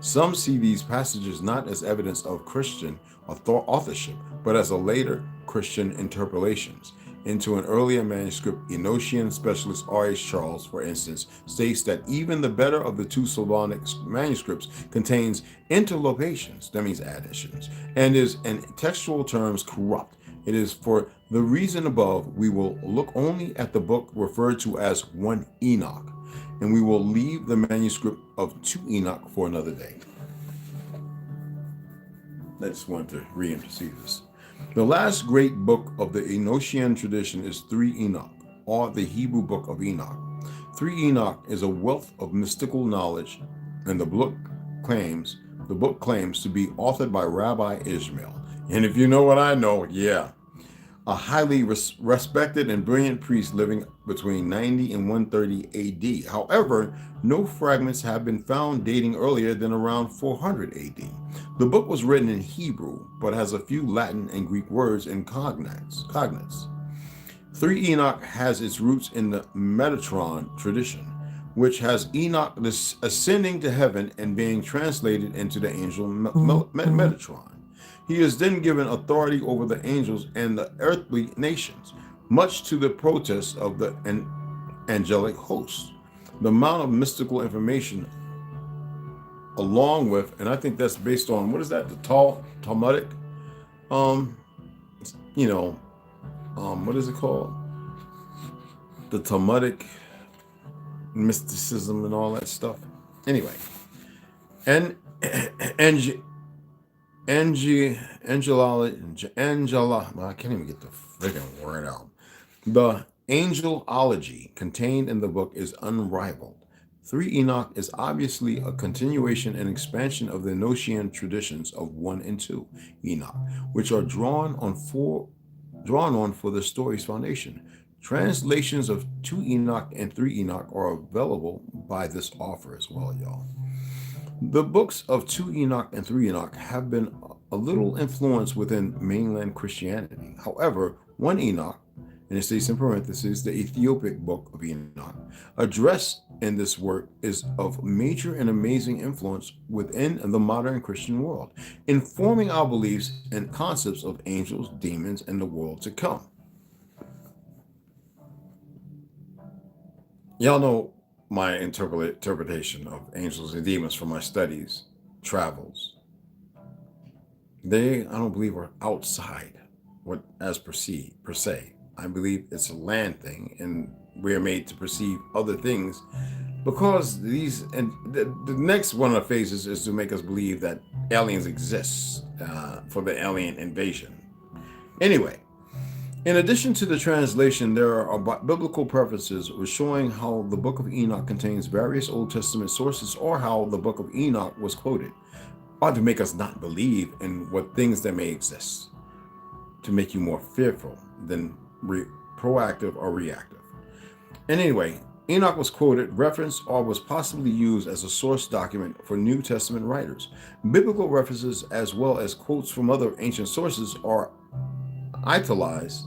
Speaker 1: Some see these passages not as evidence of Christian authorship, but as a later Christian interpolations into an earlier manuscript. Enochian specialist R.H. Charles, for instance, states that even the better of the two Slavonic manuscripts contains interlopations, that means additions, and is in textual terms corrupt. It is for the reason above we will look only at the book referred to as 1 Enoch, and we will leave the manuscript of 2 Enoch for another day. I just wanted to re-emphasize this. The last great book of the Enochian tradition is 3 Enoch, or the Hebrew Book of Enoch. 3 Enoch is a wealth of mystical knowledge, and the book claims to be authored by Rabbi Ishmael. And if you know what I know, yeah, a highly respected and brilliant priest living between 90 and 130 AD. However, no fragments have been found dating earlier than around 400 AD. The book was written in Hebrew, but has a few Latin and Greek words and cognates. 3 Enoch has its roots in the Metatron tradition, which has Enoch ascending to heaven and being translated into the angel Metatron. He is then given authority over the angels and the earthly nations, much to the protest of the angelic hosts. The amount of mystical information, along with, and I think that's based on, what is that, the Talmudic, what is it called? The Talmudic mysticism and all that stuff. Anyway, Angela, I can't even get the freaking word out. The angelology contained in the book is unrivaled. 3 Enoch is obviously a continuation and expansion of the Enochian traditions of 1 and 2 Enoch, which are drawn on for the story's foundation. Translations of 2 Enoch and 3 Enoch are available by this author as well, y'all. The books of 2 Enoch and 3 Enoch have been a little influenced within mainland Christianity. However, 1 Enoch, and it states in parentheses, the Ethiopic book of Enoch, addressed in this work, is of major and amazing influence within the modern Christian world, informing our beliefs and concepts of angels, demons, and the world to come. Y'all know my interpretation of angels and demons from my studies, travels. They, I don't believe, are outside what as per se. I believe it's a land thing, and we are made to perceive other things because these, and the next one of the phases is to make us believe that aliens exist for the alien invasion. Anyway, in addition to the translation, there are biblical prefaces showing how the Book of Enoch contains various Old Testament sources, or how the Book of Enoch was quoted, or to make us not believe in what things that may exist, to make you more fearful than proactive or reactive. And anyway, Enoch was quoted, referenced, or was possibly used as a source document for New Testament writers. Biblical references, as well as quotes from other ancient sources, are italicized,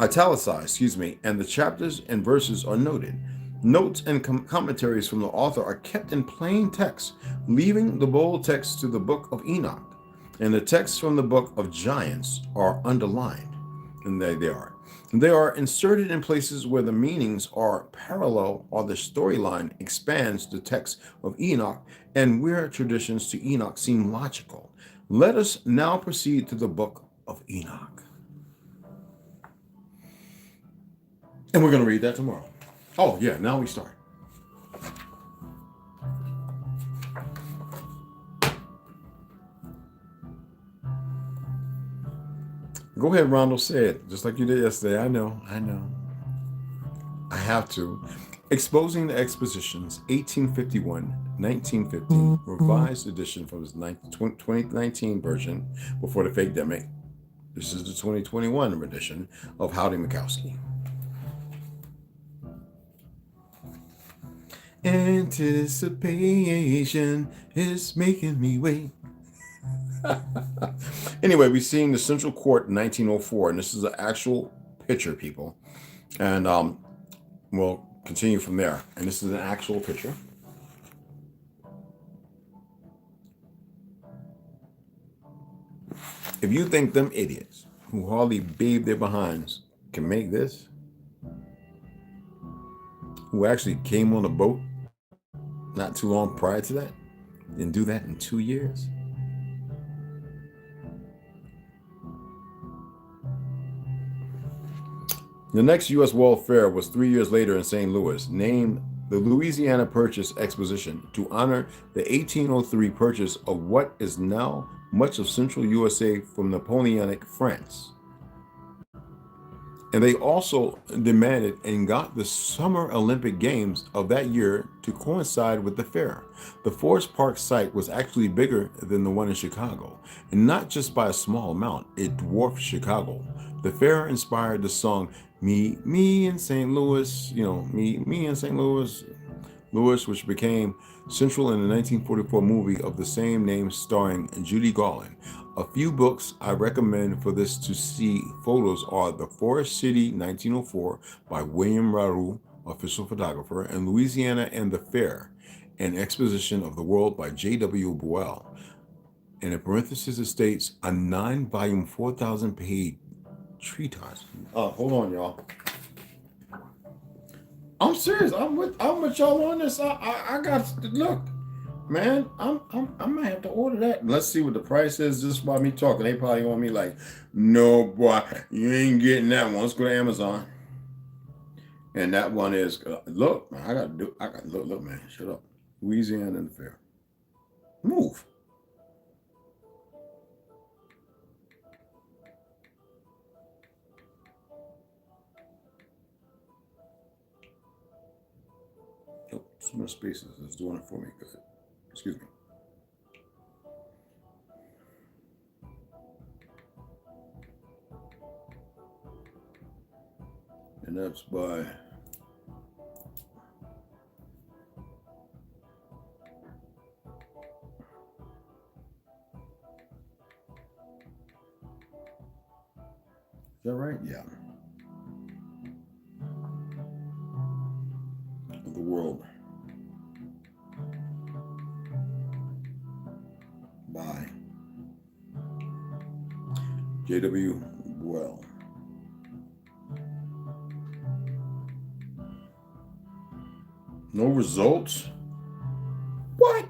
Speaker 1: and the chapters and verses are noted. Notes and commentaries from the author are kept in plain text, leaving the bold text to the Book of Enoch, and the texts from the Book of Giants are underlined, and there they are. They are inserted in places where the meanings are parallel, or the storyline expands the text of Enoch, and where traditions to Enoch seem logical. Let us now proceed to the Book of Enoch. And we're going to read that tomorrow. Oh, yeah, now we start. Go ahead, Rondo, say it, just like you did yesterday. I know. I have to. Exposing the Expositions, 1851-1950, revised edition from his 2019 version before the fake demic. This is the 2021 edition of Howdy Mikowski. Anticipation is making me wait. Anyway, we seen the Central Court in 1904, and this is an actual picture, people. And we'll continue from there. And this is an actual picture. If you think them idiots who hardly bathe their behinds can make this, who actually came on a boat not too long prior to that, and do that in 2 years. The next U.S. World Fair was 3 years later in St. Louis, named the Louisiana Purchase Exposition to honor the 1803 purchase of what is now much of central USA from Napoleonic France. And they also demanded and got the Summer Olympic Games of that year to coincide with the fair. The Forest Park site was actually bigger than the one in Chicago, and not just by a small amount, it dwarfed Chicago. The fair inspired the song Me in St. Louis, Me in St. Louis, which became central in the 1944 movie of the same name starring Judy Garland. A few books I recommend for this to see photos are The Forest City 1904 by William Raoult, official photographer, and Louisiana and the Fair, an exposition of the world by J.W. Boyle. And in parentheses it states a 9-volume, 4,000-page treatise. Hold on, y'all. I'm serious. I'm with y'all on this. I got to look. Man, I might have to order that. Let's see what the price is just by me talking. They probably want me like, no, boy, you ain't getting that one. Let's go to Amazon. And that one is, look, man, look, man, shut up. Louisiana and the Fair. Move. Oh, so much spaces. It's doing it for me. Good. Excuse me. And that's by is that right? Yeah. The world by J.W. Boyle. No results? What?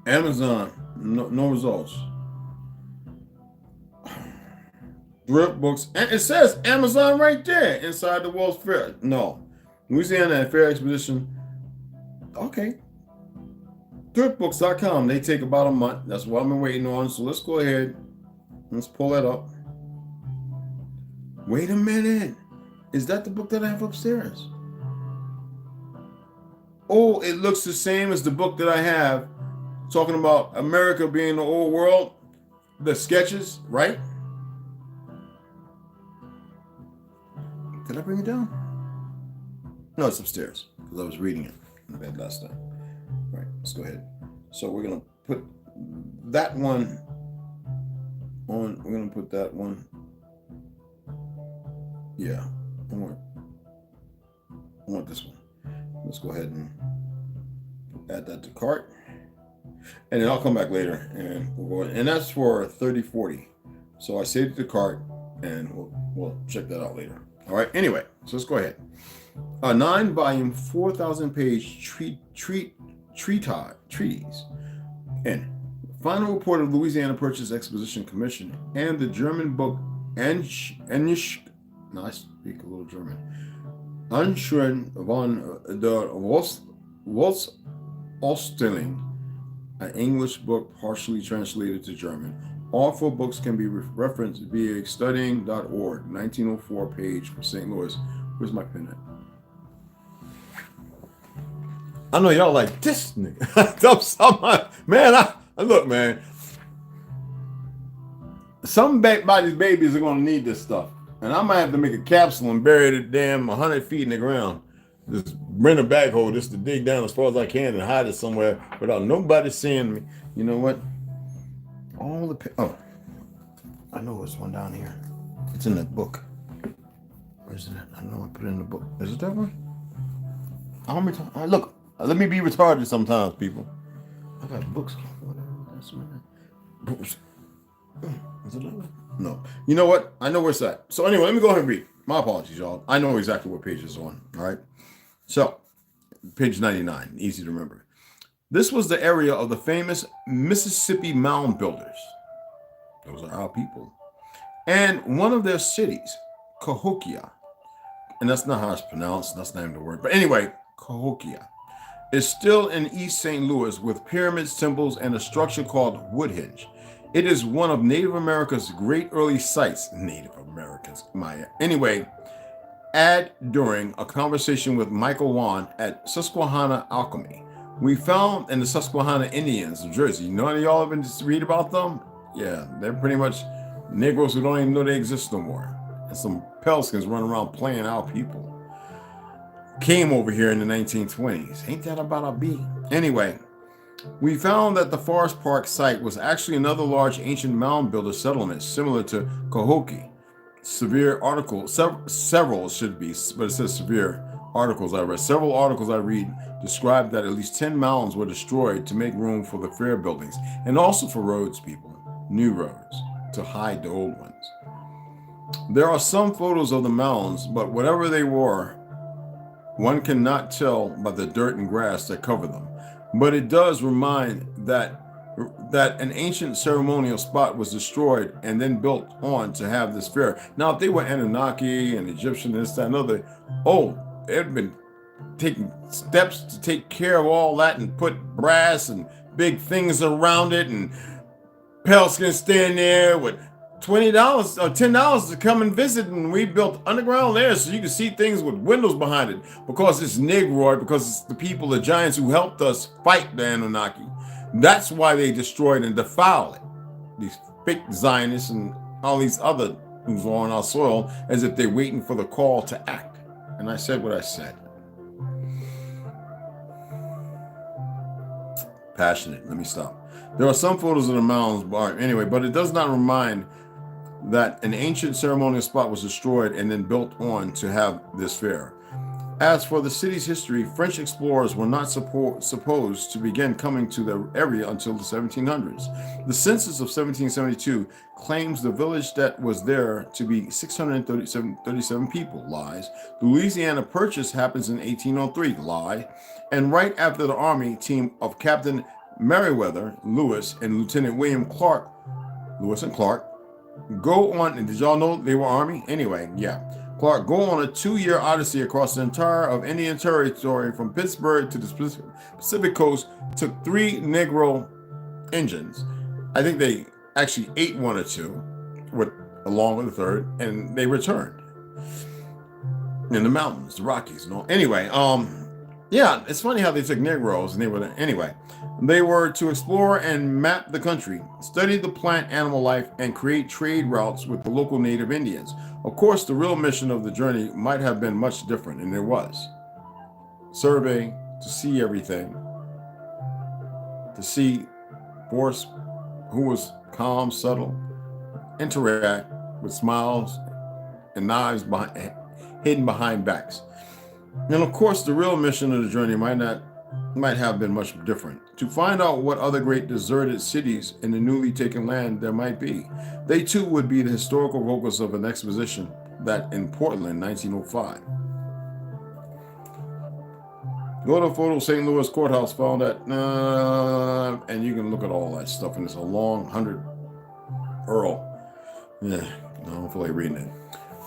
Speaker 1: Amazon, no results. Thrift books, and it says Amazon right there inside the World's Fair. No, Louisiana and Fair Exposition. Okay. Thriftbooks.com. They take about a month. That's what I've been waiting on. So let's go ahead. Let's pull that up. Wait a minute. Is that the book that I have upstairs? Oh, it looks the same as the book that I have talking about America being the old world. The sketches, right? Did I bring it down? No, it's upstairs because I was reading it in bed last time. All right, let's go ahead. So we're going to put that one on. We're going to put that one. Yeah, I want this one. Let's go ahead and add that to cart. And then I'll come back later and we'll go. And that's for 3040. So I saved it to cart and we'll check that out later. All right. Anyway, so let's go ahead. A 9-volume, 4,000-page treatise and final report of Louisiana Purchase Exposition Commission and the German book English. Now I speak a little German. Anschreiben von der Wolfsausstellung, an English book partially translated to German. All 4 books can be referenced via studying.org, 1904 page for St. Louis. Where's my pen at? I know y'all like this nigga. Man, look, man. Somebody's babies are going to need this stuff. And I might have to make a capsule and bury it damn 100 feet in the ground. Just rent a backhoe just to dig down as far as I can and hide it somewhere without nobody seeing me. You know what? Oh, I know there's one down here. It's in that book. Where's it? I know I put it in the book. Is it that one? Look, let me be retarded sometimes, people. I got books. Books. Is it that one? No. You know what? I know where it's at. So anyway, let me go ahead and read. My apologies, y'all. I know exactly what page it's on. All right. So, page 99. Easy to remember. This was the area of the famous Mississippi mound builders. Those are our people. And one of their cities, Cahokia, and that's not how it's pronounced, that's not even the word, but anyway, Cahokia, is still in East St. Louis with pyramids, temples, and a structure called Woodhenge. It is one of Native America's great early sites. Native Americans, Maya. Anyway, during a conversation with Michael Wan at Susquehanna Alchemy, we found in the Susquehanna Indians of Jersey. You know any of y'all ever read about them? Yeah, they're pretty much Negroes who don't even know they exist no more. And some Pelskins running around playing our people. Came over here in the 1920s. Ain't that about a bee? Anyway, we found that the Forest Park site was actually another large ancient mound builder settlement similar to Cahokia. Several should be, but it says severe articles I read. Several articles I read described that at least 10 mounds were destroyed to make room for the fair buildings and also for roads, people, new roads, to hide the old ones. There are some photos of the mounds, but whatever they were, one cannot tell by the dirt and grass that cover them. But it does remind that an ancient ceremonial spot was destroyed and then built on to have this fair. Now, if they were Anunnaki and Egyptian, this, that, and other, they'd been taking steps to take care of all that and put brass and big things around it, and Pelskins stand there with $20 or $10 to come and visit, and we built underground there so you can see things with windows behind it because it's Negroid, because it's the people, the giants who helped us fight the Anunnaki. That's why they destroyed and defiled it. These fake Zionists and all these other who's on our soil as if they're waiting for the call to act. And I said what I said. Passionate. Let me stop. There are some photos of the mounds, anyway, but it does not remind that an ancient ceremonial spot was destroyed and then built on to have this fair. As for the city's history, French explorers were not supposed to begin coming to the area until the 1700s. The census of 1772 claims the village that was there to be 637 people. Lies. The Louisiana Purchase happens in 1803. Lie. And right after the army team of Captain Meriwether Lewis and Lieutenant William Clark, Lewis and Clark, go on, and did y'all know they were army? Anyway, yeah. Clark go on a 2-year odyssey across the entire of Indian Territory from Pittsburgh to the Pacific Coast, took 3 Negro engines. I think they actually ate 1 or 2, along with the third, and they returned. In the mountains, the Rockies, and all. Anyway, yeah, it's funny how they took Negroes and they were there. Anyway, they were to explore and map the country, study the plant animal life, and create trade routes with the local native Indians. Of course, the real mission of the journey might have been much different, and it was. Survey, to see everything, to see Forrest, who was calm, subtle, interact with smiles and knives hidden behind backs. And of course, the real mission of the journey might have been much different. To find out what other great deserted cities in the newly taken land there might be. They too would be the historical focus of an exposition that in Portland, 1905. Go to photo St. Louis Courthouse, found that, and you can look at all that stuff, and it's a long 100 Earl. Yeah, I don't feel like reading it.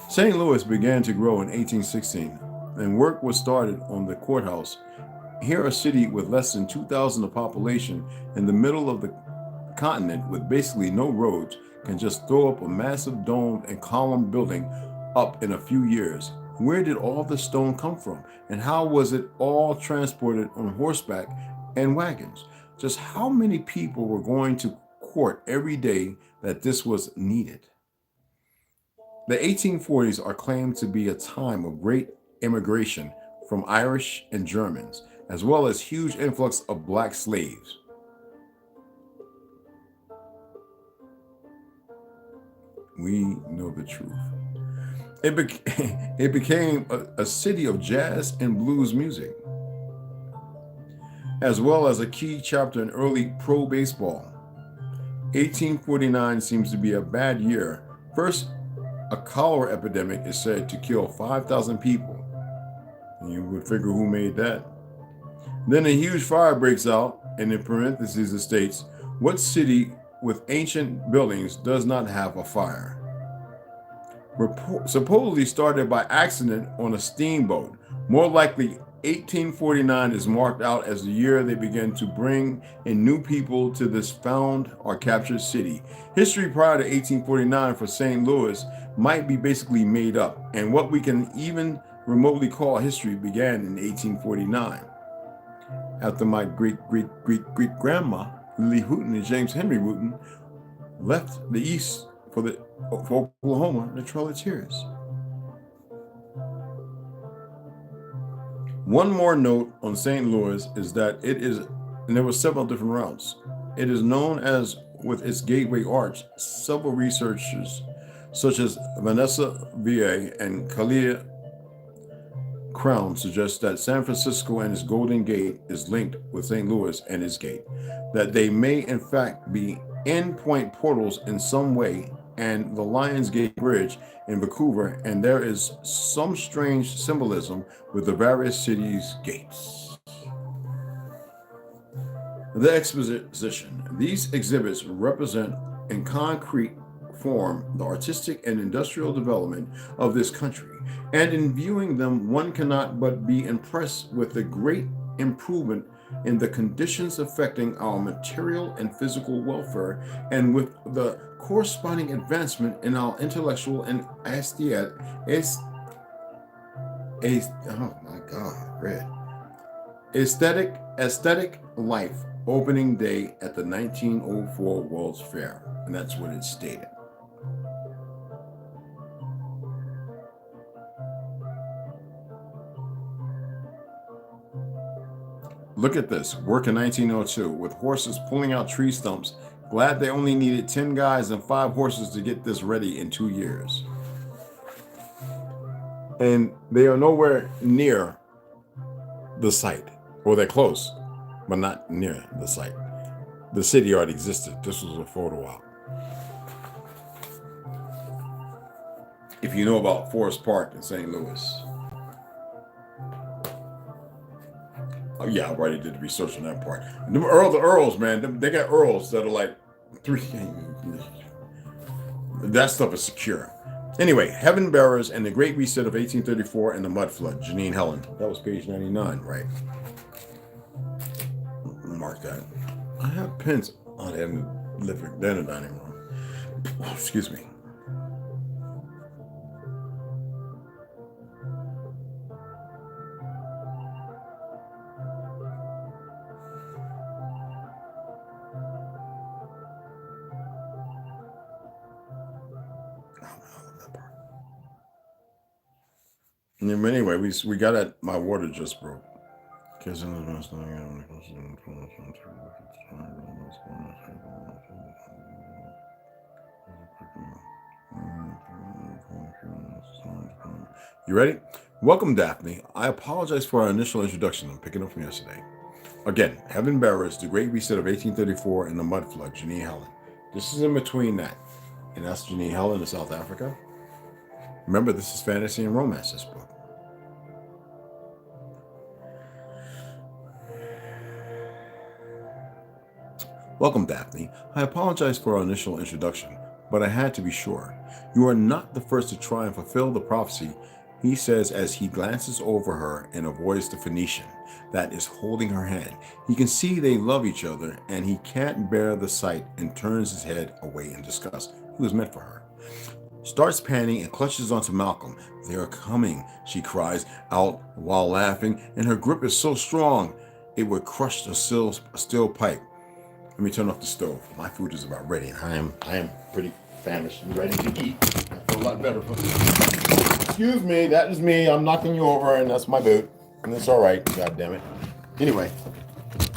Speaker 1: St. Louis began to grow in 1816, and work was started on the courthouse. Here, a city with less than 2,000 of population in the middle of the continent with basically no roads can just throw up a massive domed and column building up in a few years. Where did all the stone come from? And how was it all transported on horseback and wagons? Just how many people were going to court every day that this was needed. The 1840s are claimed to be a time of great immigration from Irish and Germans, as well as huge influx of black slaves. We know the truth. It became a city of jazz and blues music, as well as a key chapter in early pro baseball. 1849 seems to be a bad year. First, a cholera epidemic is said to kill 5,000 people. You would figure who made that. Then a huge fire breaks out, and in parentheses it states, what city with ancient buildings does not have a fire? Supposedly started by accident on a steamboat. More likely, 1849 is marked out as the year they began to bring in new people to this found or captured city. History prior to 1849 for St. Louis might be basically made up, and what we can even remotely call history began in 1849. After my great-great-great-great-grandma, Lily Hooton and James Henry Wooten, left the East for Oklahoma, the Trail of Tears. One more note on St. Louis is that it is, and there were several different routes. It is known as, with its Gateway Arch, several researchers such as Vanessa V.A. and Kalia Crown suggest that San Francisco and its Golden Gate is linked with St. Louis and its gate, that they may in fact be endpoint portals in some way, and the Lions Gate Bridge in Vancouver, and there is some strange symbolism with the various cities' gates. The exposition. These exhibits represent in concrete form the artistic and industrial development of this country, and in viewing them one cannot but be impressed with the great improvement in the conditions affecting our material and physical welfare, and with the corresponding advancement in our intellectual and aesthetic life opening day at the 1904 World's Fair. And that's what it stated. Look at this, work in 1902 with horses pulling out tree stumps. Glad they only needed 10 guys and 5 horses to get this ready in 2 years. And they are nowhere near the site, or they're close, but not near the site. The city already existed. This was a photo op. If you know about Forest Park in St. Louis. Oh yeah, I already did the research on that part. The Earls, man, they got Earls that are like 3. That stuff is secure. Anyway, Heaven Bearers and the Great Reset of 1834 and the Mud Flood, Janine Helen. That was page 99, right? Mark that. I have pins on it in the dining room. Oh, excuse me. Anyway, we got it. My water just broke. You ready? Welcome, Daphne. I apologize for our initial introduction. I'm picking up from yesterday. Again, Heaven Bearers, the Great Reset of 1834, and the Mud Flood, Janine Helen. This is in between that. And that's Janine Helen in South Africa. Remember, this is fantasy and romance, this book. Welcome, Daphne. I apologize for our initial introduction, but I had to be sure. You are not the first to try and fulfill the prophecy, he says as he glances over her and avoids the Phoenician that is holding her hand. He can see they love each other, and he can't bear the sight and turns his head away in disgust. He was meant for her. Starts panting and clutches onto Malcolm. They are coming, she cries out while laughing, and her grip is so strong it would crush a steel pipe. Let me turn off the stove. My food is about ready, and I am pretty famished and ready to eat. I feel a lot better. Excuse me, that is me. I'm knocking you over, and that's my boot. And it's all right. God damn it. Anyway,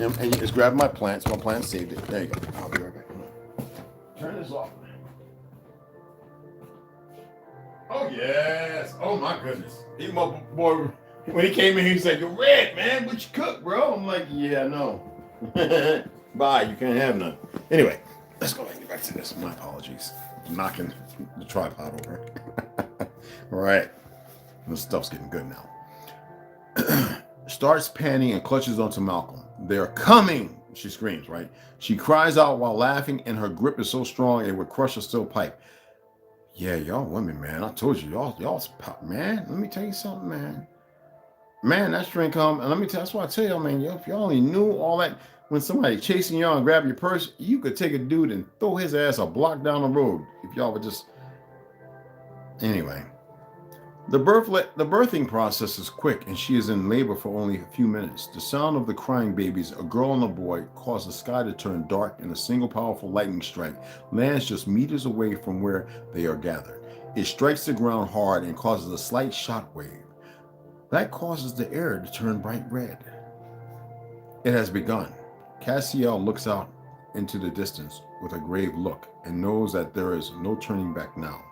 Speaker 1: and you just grab my plants. My plant saved it. There you go. I'll be right back. Turn this off. Oh yes. Oh my goodness. He, my boy, when he came in, he said, "You're red, man. What you cook, bro?" I'm like, "Yeah, no." Bye. You can't have none. Anyway, let's go ahead and get back to this. My apologies. I'm knocking the tripod over. All right. This stuff's getting good now. Starts panting and clutches onto Malcolm. "They're coming!" She screams, right? She cries out while laughing, and her grip is so strong it would crush a steel pipe. Yeah, y'all women, man. I told you, y'all's pop, man. Let me tell you something, man. Man, that string come, and let me tell. That's why I tell y'all, man. If y'all only knew all that, when somebody chasing y'all and grab your purse, you could take a dude and throw his ass a block down the road. If y'all would just. Anyway, the birthing process is quick, and she is in labor for only a few minutes. The sound of the crying babies, a girl and a boy, cause the sky to turn dark, and a single powerful lightning strike lands just meters away from where they are gathered. It strikes the ground hard and causes a slight shock wave. That causes the air to turn bright red. It has begun. Cassiel looks out into the distance with a grave look and knows that there is no turning back now.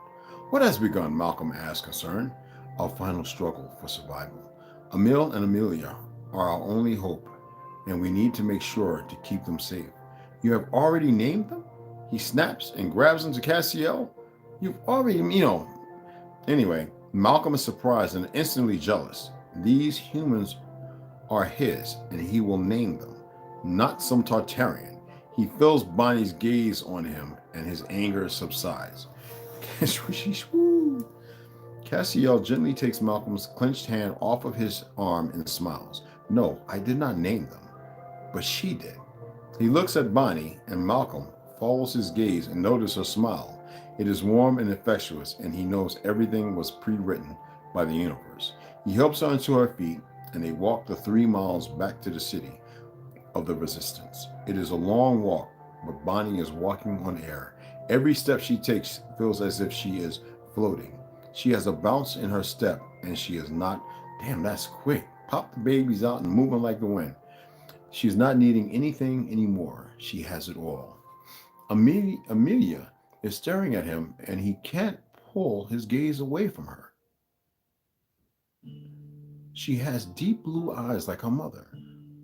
Speaker 1: "What has begun?" Malcolm asks, concerned. "Our final struggle for survival. Emil and Amelia are our only hope, and we need to make sure to keep them safe." "You have already named them?" He snaps and grabs into Cassiel. "You've already, Anyway, Malcolm is surprised and instantly jealous. These humans are his, and he will name them, not some Tartarian. He feels Bonnie's gaze on him, and his anger subsides. Cassiel gently takes Malcolm's clenched hand off of his arm and smiles. "No, I did not name them, but she did." He looks at Bonnie, and Malcolm follows his gaze and notices her smile. It is warm and infectious, and he knows everything was pre-written by the universe. He helps her onto her feet, and they walk the 3 miles back to the city of the Resistance. It is a long walk, but Bonnie is walking on air. Every step she takes feels as if she is floating. She has a bounce in her step, and she is not, damn, that's quick. Pop the babies out and moving like the wind. She is not needing anything anymore. She has it all. Amelia is staring at him, and he can't pull his gaze away from her. She has deep blue eyes like her mother,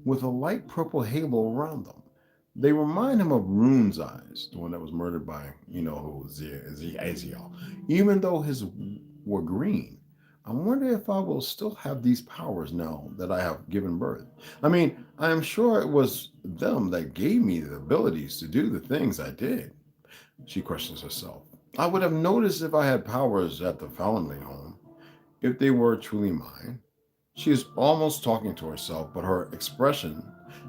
Speaker 1: with a light purple halo around them. They remind him of Rune's eyes, the one that was murdered by, Aziel. Even though his were green, I wonder if I will still have these powers now that I have given birth. I mean, I am sure it was them that gave me the abilities to do the things I did. She questions herself. I would have noticed if I had powers at the foundling home, if they were truly mine. She is almost talking to herself, but her expression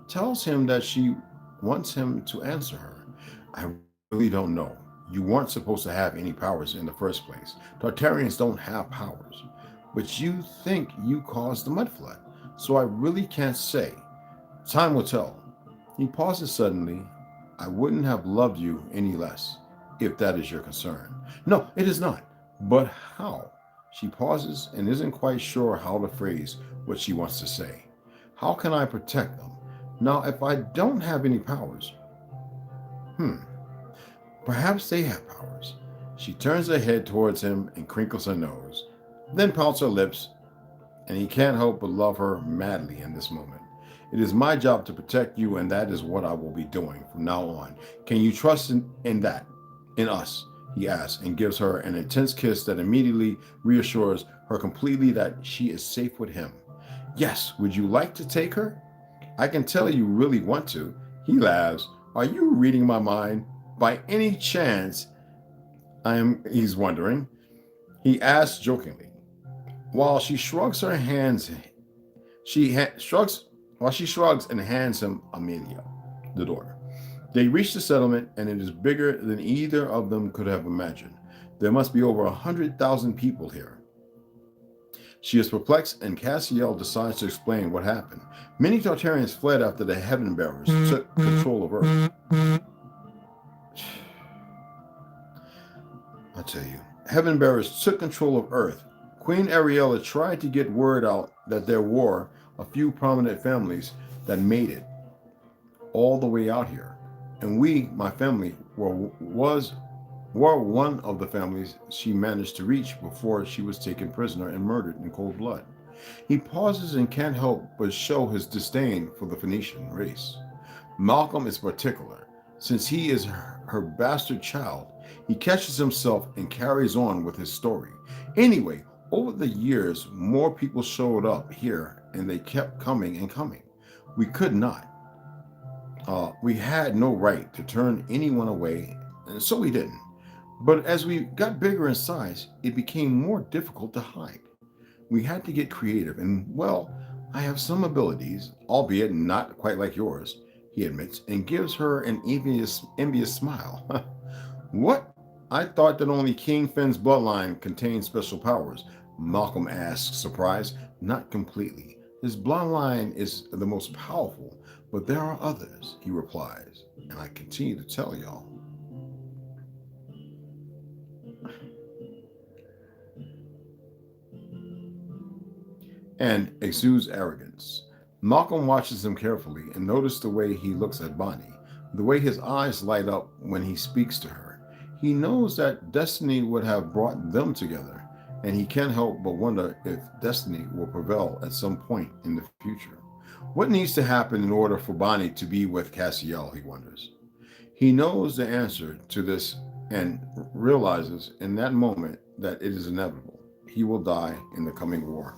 Speaker 1: tells him that she wants him to answer her. "I really don't know. You weren't supposed to have any powers in the first place. Tartarians don't have powers. But you think you caused the mud flood, so I really can't say. Time will tell." He pauses suddenly. "I wouldn't have loved you any less, if that is your concern." "No, it is not. But how?" She pauses and isn't quite sure how to phrase what she wants to say. "How can I protect them? Now, if I don't have any powers, perhaps they have powers." She turns her head towards him and crinkles her nose, then pouts her lips, and he can't help but love her madly in this moment. "It is my job to protect you, and that is what I will be doing from now on. Can you trust in us?" He asks, and gives her an intense kiss that immediately reassures her completely that she is safe with him. "Yes, would you like to take her? I can tell you really want to." He laughs. "Are you reading my mind? By any chance?" He's wondering. He asks jokingly. While she shrugs and hands him Amelia, the daughter. They reach the settlement, and it is bigger than either of them could have imagined. There must be over 100,000 people here. She is perplexed, and Cassiel decides to explain what happened. Many Tartarians fled after the Heaven Bearers took control of Earth. I'll tell you. Heaven Bearers took control of Earth. Queen Ariella tried to get word out that there were a few prominent families that made it all the way out here. And we, my family, were one of the families she managed to reach before she was taken prisoner and murdered in cold blood. He pauses and can't help but show his disdain for the Phoenician race. Malcolm is particular. Since he is her bastard child, he catches himself and carries on with his story. Anyway, over the years, more people showed up here and they kept coming and coming. We could not. We had no right to turn anyone away, and so we didn't. But as we got bigger in size, it became more difficult to hide. We had to get creative, and well, I have some abilities, albeit not quite like yours, he admits, and gives her an envious smile. What? I thought that only King Finn's bloodline contained special powers, Malcolm asks, surprised. Not completely. His bloodline is the most powerful, but there are others, he replies, and I continue to tell y'all. And exudes arrogance. Malcolm watches him carefully and notices the way he looks at Bonnie, the way his eyes light up when he speaks to her. He knows that destiny would have brought them together, and he can't help but wonder if destiny will prevail at some point in the future. What needs to happen in order for Bonnie to be with Cassiel, he wonders. He knows the answer to this and realizes in that moment that it is inevitable. He will die in the coming war.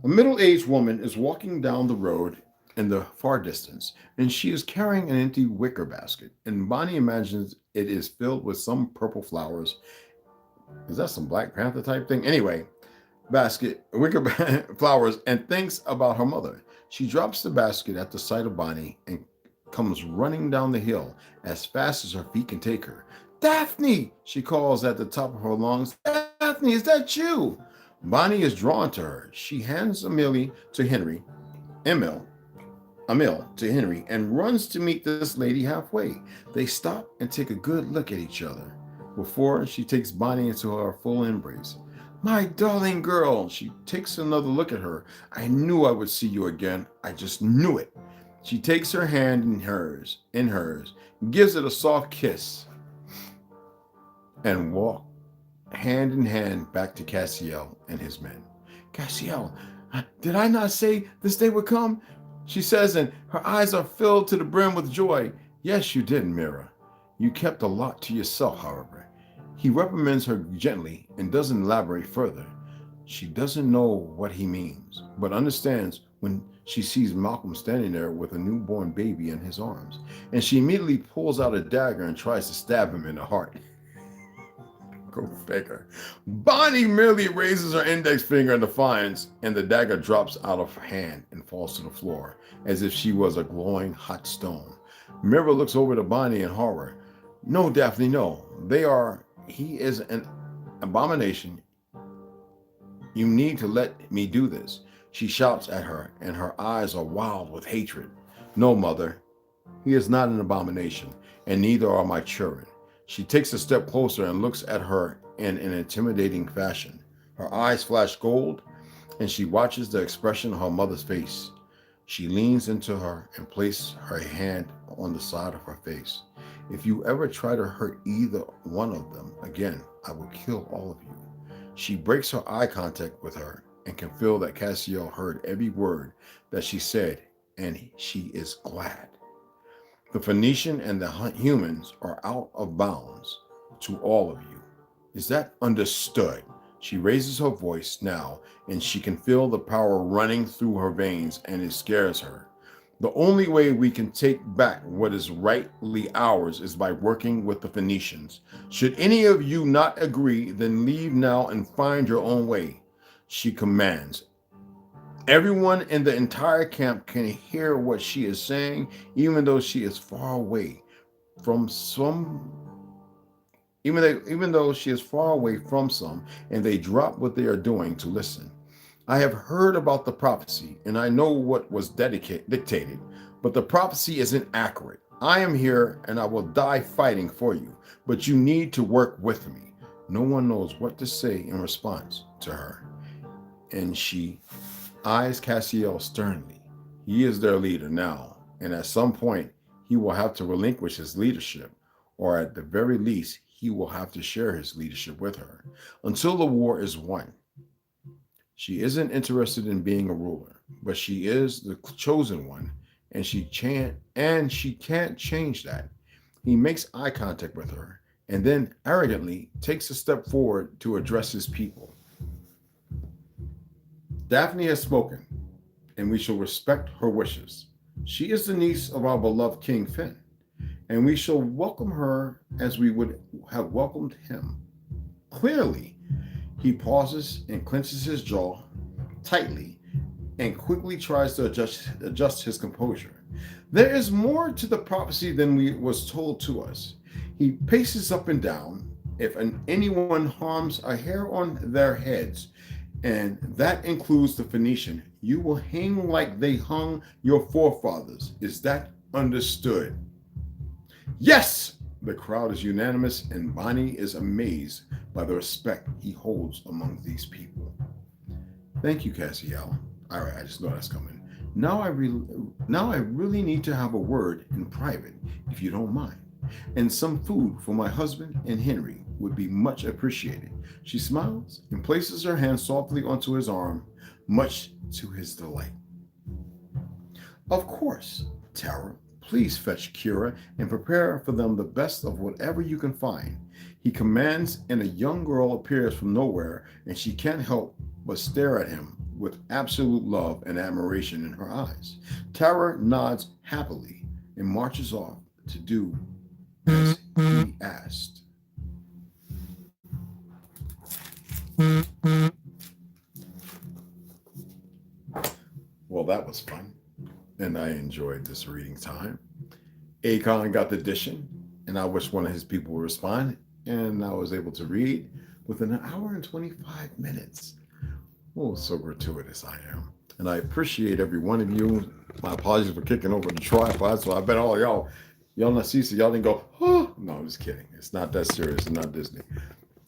Speaker 1: A middle-aged woman is walking down the road in the far distance, and she is carrying an empty wicker basket, and Bonnie imagines it is filled with some purple flowers. Is that some Black Panther type thing? Anyway, wicker flowers, and thinks about her mother. She drops the basket at the sight of Bonnie and comes running down the hill as fast as her feet can take her. Daphne, she calls at the top of her lungs. Daphne, is that you? Bonnie is drawn to her. She hands Emil to Henry, and runs to meet this lady halfway. They stop and take a good look at each other before she takes Bonnie into her full embrace. My darling girl, she takes another look at her. I knew I would see you again. I just knew it. She takes her hand in hers, gives it a soft kiss, and walk hand in hand back to Cassiel and his men. Cassiel, did I not say this day would come? She says, and her eyes are filled to the brim with joy. Yes, you did, Mira. You kept a lot to yourself, however. He reprimands her gently and doesn't elaborate further. She doesn't know what he means, but understands when she sees Malcolm standing there with a newborn baby in his arms, and she immediately pulls out a dagger and tries to stab him in the heart. Go figure. Bonnie merely raises her index finger in defiance, and the dagger drops out of her hand and falls to the floor, as if she was a glowing hot stone. Mira looks over to Bonnie in horror. No, Daphne, no. He is an abomination. You need to let me do this. She shouts at her, and her eyes are wild with hatred. No, mother. He is not an abomination, and neither are my children. She takes a step closer and looks at her in an intimidating fashion. Her eyes flash gold, and she watches the expression of her mother's face. She leans into her and places her hand on the side of her face. If you ever try to hurt either one of them again, I will kill all of you. She breaks her eye contact with her and can feel that Cassiel heard every word that she said, and she is glad. The Phoenician and the humans are out of bounds to all of you. Is that understood? She raises her voice now, and she can feel the power running through her veins, and it scares her. The only way we can take back what is rightly ours is by working with the Phoenicians. Should any of you not agree, then leave now and find your own way, she commands. Everyone in the entire camp can hear what she is saying, even though she is far away from even though she is far away from some, and they drop what they are doing to listen. I have heard about the prophecy, and I know what was dictated, but the prophecy isn't accurate. I am here, and I will die fighting for you, but you need to work with me. No one knows what to say in response to her, and she eyes Cassiel sternly. He is their leader now, and at some point, he will have to relinquish his leadership, or at the very least, he will have to share his leadership with her until the war is won. She isn't interested in being a ruler, but she is the chosen one, and she can't change that. He makes eye contact with her, and then arrogantly takes a step forward to address his people. Daphne has spoken, and we shall respect her wishes. She is the niece of our beloved King Finn, and we shall welcome her as we would have welcomed him. Clearly, he pauses and clenches his jaw tightly and quickly tries to adjust his composure. There is more to the prophecy than was told to us. He paces up and down. If anyone harms a hair on their heads, and that includes the Phoenician, you will hang like they hung your forefathers. Is that understood? Yes! The crowd is unanimous, and Bonnie is amazed by the respect he holds among these people. Thank you, Cassiel. All right, I just know that's coming. Now I really need to have a word in private, if you don't mind. And some food for my husband and Henry would be much appreciated. She smiles and places her hand softly onto his arm, much to his delight. Of course, Tara. Please fetch Kira and prepare for them the best of whatever you can find. He commands, and a young girl appears from nowhere, and she can't help but stare at him with absolute love and admiration in her eyes. Tara nods happily and marches off to do as he asked. Well, that was fun, and I enjoyed this reading time. Akon got the addition, and I wish one of his people would respond, and I was able to read within an hour and 25 minutes. Oh, so gratuitous I am. And I appreciate every one of you. My apologies for kicking over the tripod, so I bet all y'all not see, so y'all didn't go, oh. No, I'm just kidding. It's not that serious. It's not Disney.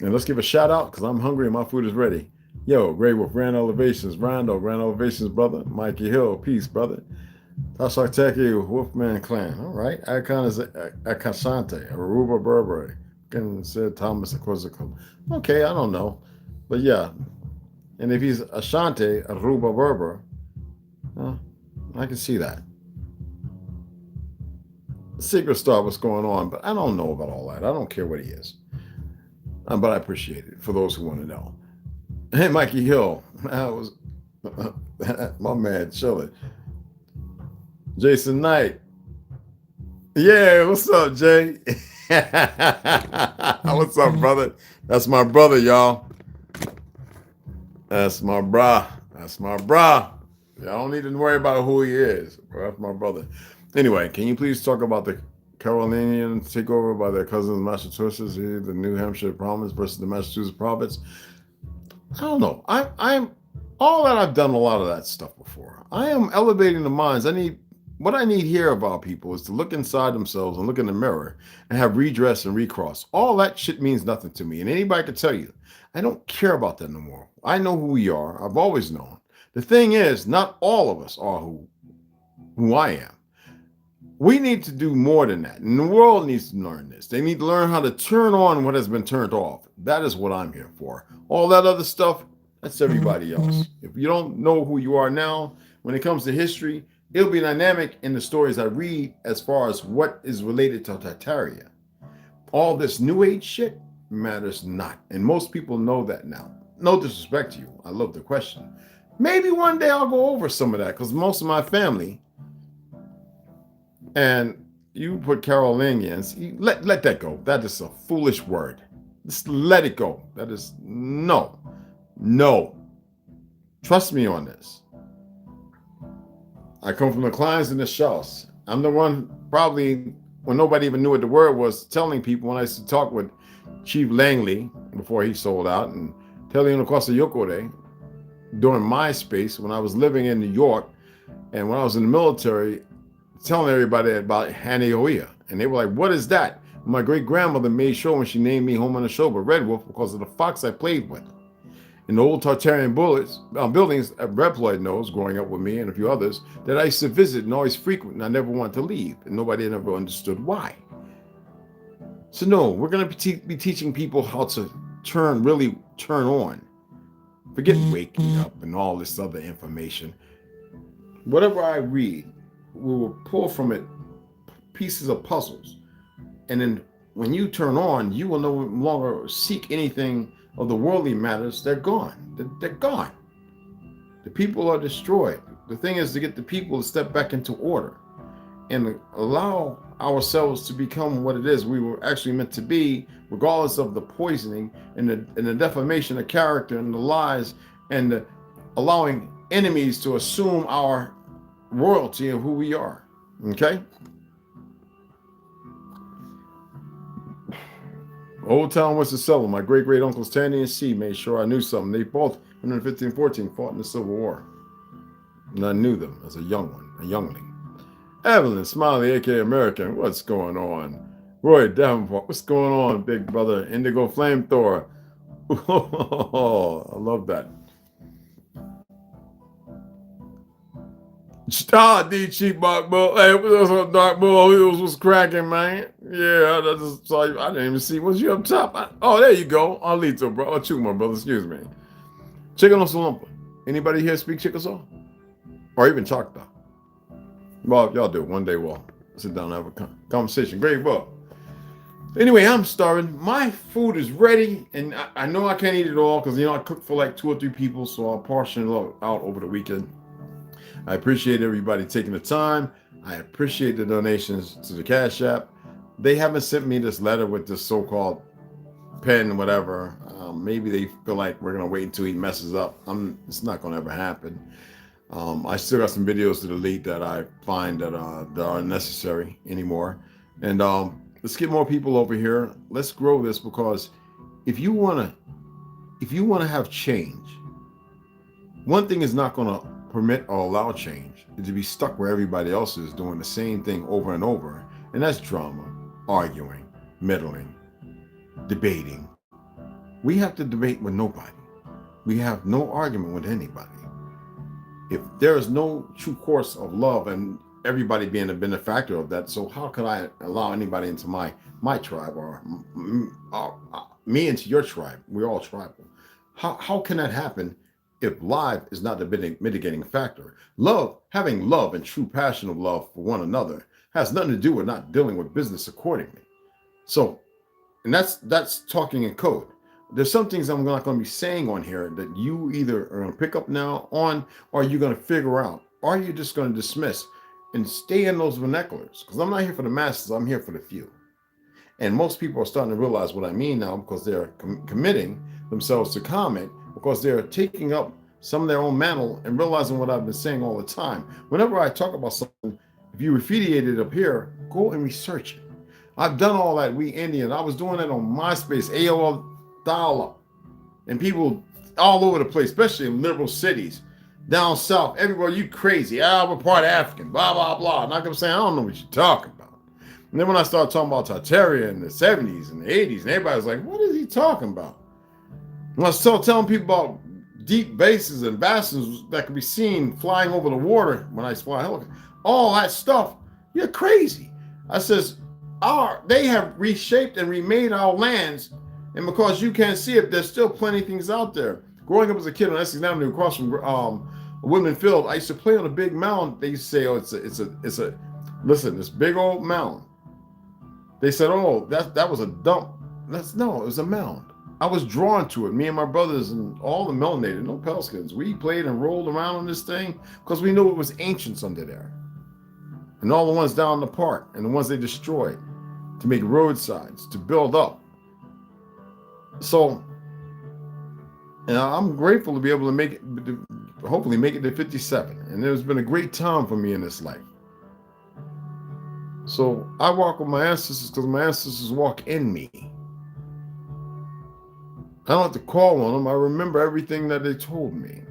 Speaker 1: And let's give a shout out, because I'm hungry and my food is ready. Yo, Gray with Grand Elevations, Rondo, Grand Elevations, brother. Mikey Hill, peace, brother. Tashateki, Wolfman Clan. All right. Icon is Akashante, Aruba Burberry. Said Thomas Quizzical. Okay, I don't know. But yeah. And if he's Ashante, Aruba Berber, I can see that. Secret Star, what's going on? But I don't know about all that. I don't care what he is. But I appreciate it for those who want to know. Hey, Mikey Hill. That was my man, chilling. Jason Knight. Yeah, what's up, Jay? What's up, brother? That's my brother, y'all. That's my brah. That's my brah. Y'all don't need to worry about who he is. That's my brother. Anyway, can you please talk about the Carolinian takeover by their cousins, Massachusetts, the New Hampshire province versus the Massachusetts province? I don't know. I'm all that. I've done a lot of that stuff before. I am elevating the minds. What I need here of our people is to look inside themselves and look in the mirror and have redress and recross. All that shit means nothing to me. And anybody can tell you, I don't care about that no more. I know who we are. I've always known. The thing is, not all of us are who I am. We need to do more than that. And the world needs to learn this. They need to learn how to turn on what has been turned off. That is what I'm here for. All that other stuff, that's everybody else. If you don't know who you are now, when it comes to history, it'll be dynamic in the stories I read as far as what is related to Tartaria. All this new age shit matters not. And most people know that now. No disrespect to you. I love the question. Maybe one day I'll go over some of that because most of my family, and you put Carolinians, let that go. That is a foolish word. Just let it go. That is no. Trust me on this. I come from the Kleins and the Shaws. I'm the one probably when nobody even knew what the word was telling people when I used to talk with Chief Langley before he sold out, and Teliano Costa Yokore during MySpace when I was living in New York, and when I was in the military, telling everybody about Haneoia. And they were like, what is that? My great grandmother made sure when she named me Home on the Shoulder Red Wolf because of the fox I played with. In the old Tartarian buildings, Red Floyd knows, growing up with me and a few others, that I used to visit and always frequent, and I never wanted to leave, and nobody had ever understood why. So no, we're going to be teaching people how to really turn on. Forget waking up and all this other information. Whatever I read, we will pull from it pieces of puzzles. And then when you turn on, you will no longer seek anything of the worldly matters. They're gone. They're gone. The people are destroyed. The thing is to get the people to step back into order and allow ourselves to become what it is we were actually meant to be, regardless of the poisoning and the defamation of character and the lies and the allowing enemies to assume our royalty of who we are. Okay? Old Town Winston-Salem, my great uncles Tandy and C made sure I knew something. They both, 115-14, fought in the Civil War. And I knew them as a youngling. Evelyn Smiley, aka American, what's going on? Roy Davenport, what's going on, big brother? Indigo Flamethrower. Oh, I love that. D Cheap Dark Bull. Hey, what's up, Dark Bull? What's cracking, man? Yeah, I just saw you. I didn't even see. Was you up top? Oh, there you go. Alito, bro. Oh, Chuma, brother. Excuse me. Chicken Salumpa. Anybody here speak Chickasaw? Or even Choctaw? Well, y'all do. One day we'll sit down and have a conversation. Great book. Anyway, I'm starving. My food is ready, and I know I can't eat it all because, I cook for like 2 or 3 people, so I'll portion it out over the weekend. I appreciate everybody taking the time. I appreciate the donations to the Cashapp. They haven't sent me this letter with this so-called pen, whatever. Maybe they feel like we're going to wait until he messes up. It's not going to ever happen. I still got some videos to delete that I find that aren't necessary anymore. And let's get more people over here. Let's grow this, because if you want to have change, one thing is not going to permit or allow change is to be stuck where everybody else is doing the same thing over and over. And that's drama, arguing, meddling, debating. We have to debate with nobody. We have no argument with anybody. If there is no true course of love and everybody being a benefactor of that, so how could I allow anybody into my tribe or me into your tribe? We're all tribal. How can that happen if life is not the mitigating factor? Having love and true passion of love for one another has nothing to do with not dealing with business accordingly. So, and that's talking in code. There's some things I'm not going to be saying on here that you either are going to pick up now on, or you're going to figure out, or you're just going to dismiss and stay in those vernaculars. Because I'm not here for the masses, I'm here for the few. And most people are starting to realize what I mean now, because they're committing themselves to comment, because they're taking up some of their own mantle and realizing what I've been saying all the time. Whenever I talk about something, if you refutate it up here, go and research it. I've done all that, we Indians. I was doing that on MySpace, AOL dial-up, and people all over the place, especially in liberal cities, down south, everywhere. You crazy, we're part African, blah, blah, blah. And I'm saying, I don't know what you're talking about. And then when I started talking about Tartaria in the 70s and the 80s, and everybody's like, what is he talking about? When I started telling people about deep bases and basins that could be seen flying over the water when I fly helicopter, all that stuff, you're crazy. I says, they have reshaped and remade our lands, and because you can't see it, there's still plenty of things out there. Growing up as a kid on Essex Avenue across from Woodland Field, I used to play on a big mound. They used to say, oh, listen, this big old mound. They said, oh, that was a dump. No, it was a mound. I was drawn to it. Me and my brothers and all the melanated, no pale skins. We played and rolled around on this thing because we knew it was ancients under there. And all the ones down in the park and the ones they destroyed to make roadsides, to build up. So, and I'm grateful to be able to make it, hopefully make it to 57. And it's been a great time for me in this life. So I walk with my ancestors because my ancestors walk in me. I don't have to call on them. I remember everything that they told me.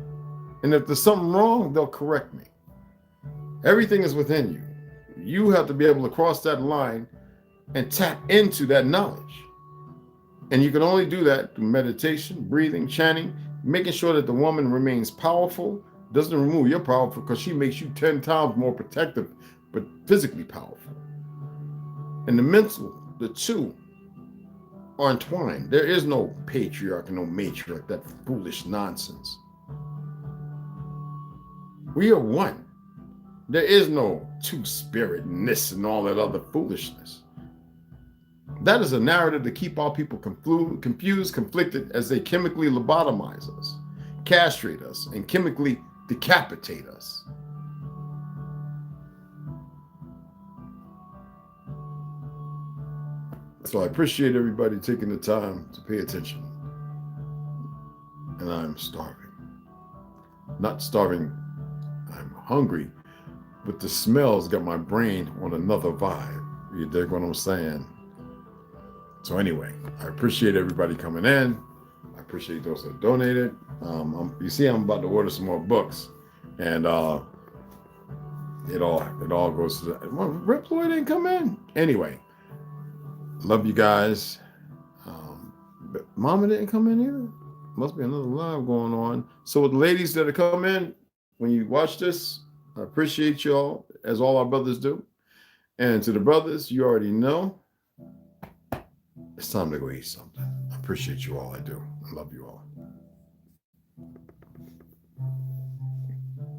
Speaker 1: And if there's something wrong, they'll correct me. Everything is within you. You have to be able to cross that line and tap into that knowledge. And you can only do that through meditation, breathing, chanting, making sure that the woman remains powerful, doesn't remove your power because she makes you 10 times more protective, but physically powerful. And the mental, the two are entwined. There is no patriarch and no matriarch, that foolish nonsense. We are one. There is no two-spiritness and all that other foolishness. That is a narrative to keep our people confused, conflicted, as they chemically lobotomize us, castrate us, and chemically decapitate us. So I appreciate everybody taking the time to pay attention. And I'm starving. Not starving, I'm hungry, but the smells got my brain on another vibe. You dig what I'm saying? So anyway, I appreciate everybody coming in. I appreciate those that donated. You see, I'm about to order some more books, and it all goes to that. Well, Rip Floyd didn't come in. Anyway, love you guys. But Mama didn't come in either. Must be another live going on. So with the ladies that have come in, when you watch this, I appreciate y'all, as all our brothers do. And to the brothers, you already know, it's time to go eat something. I appreciate you all. I do. I love you all.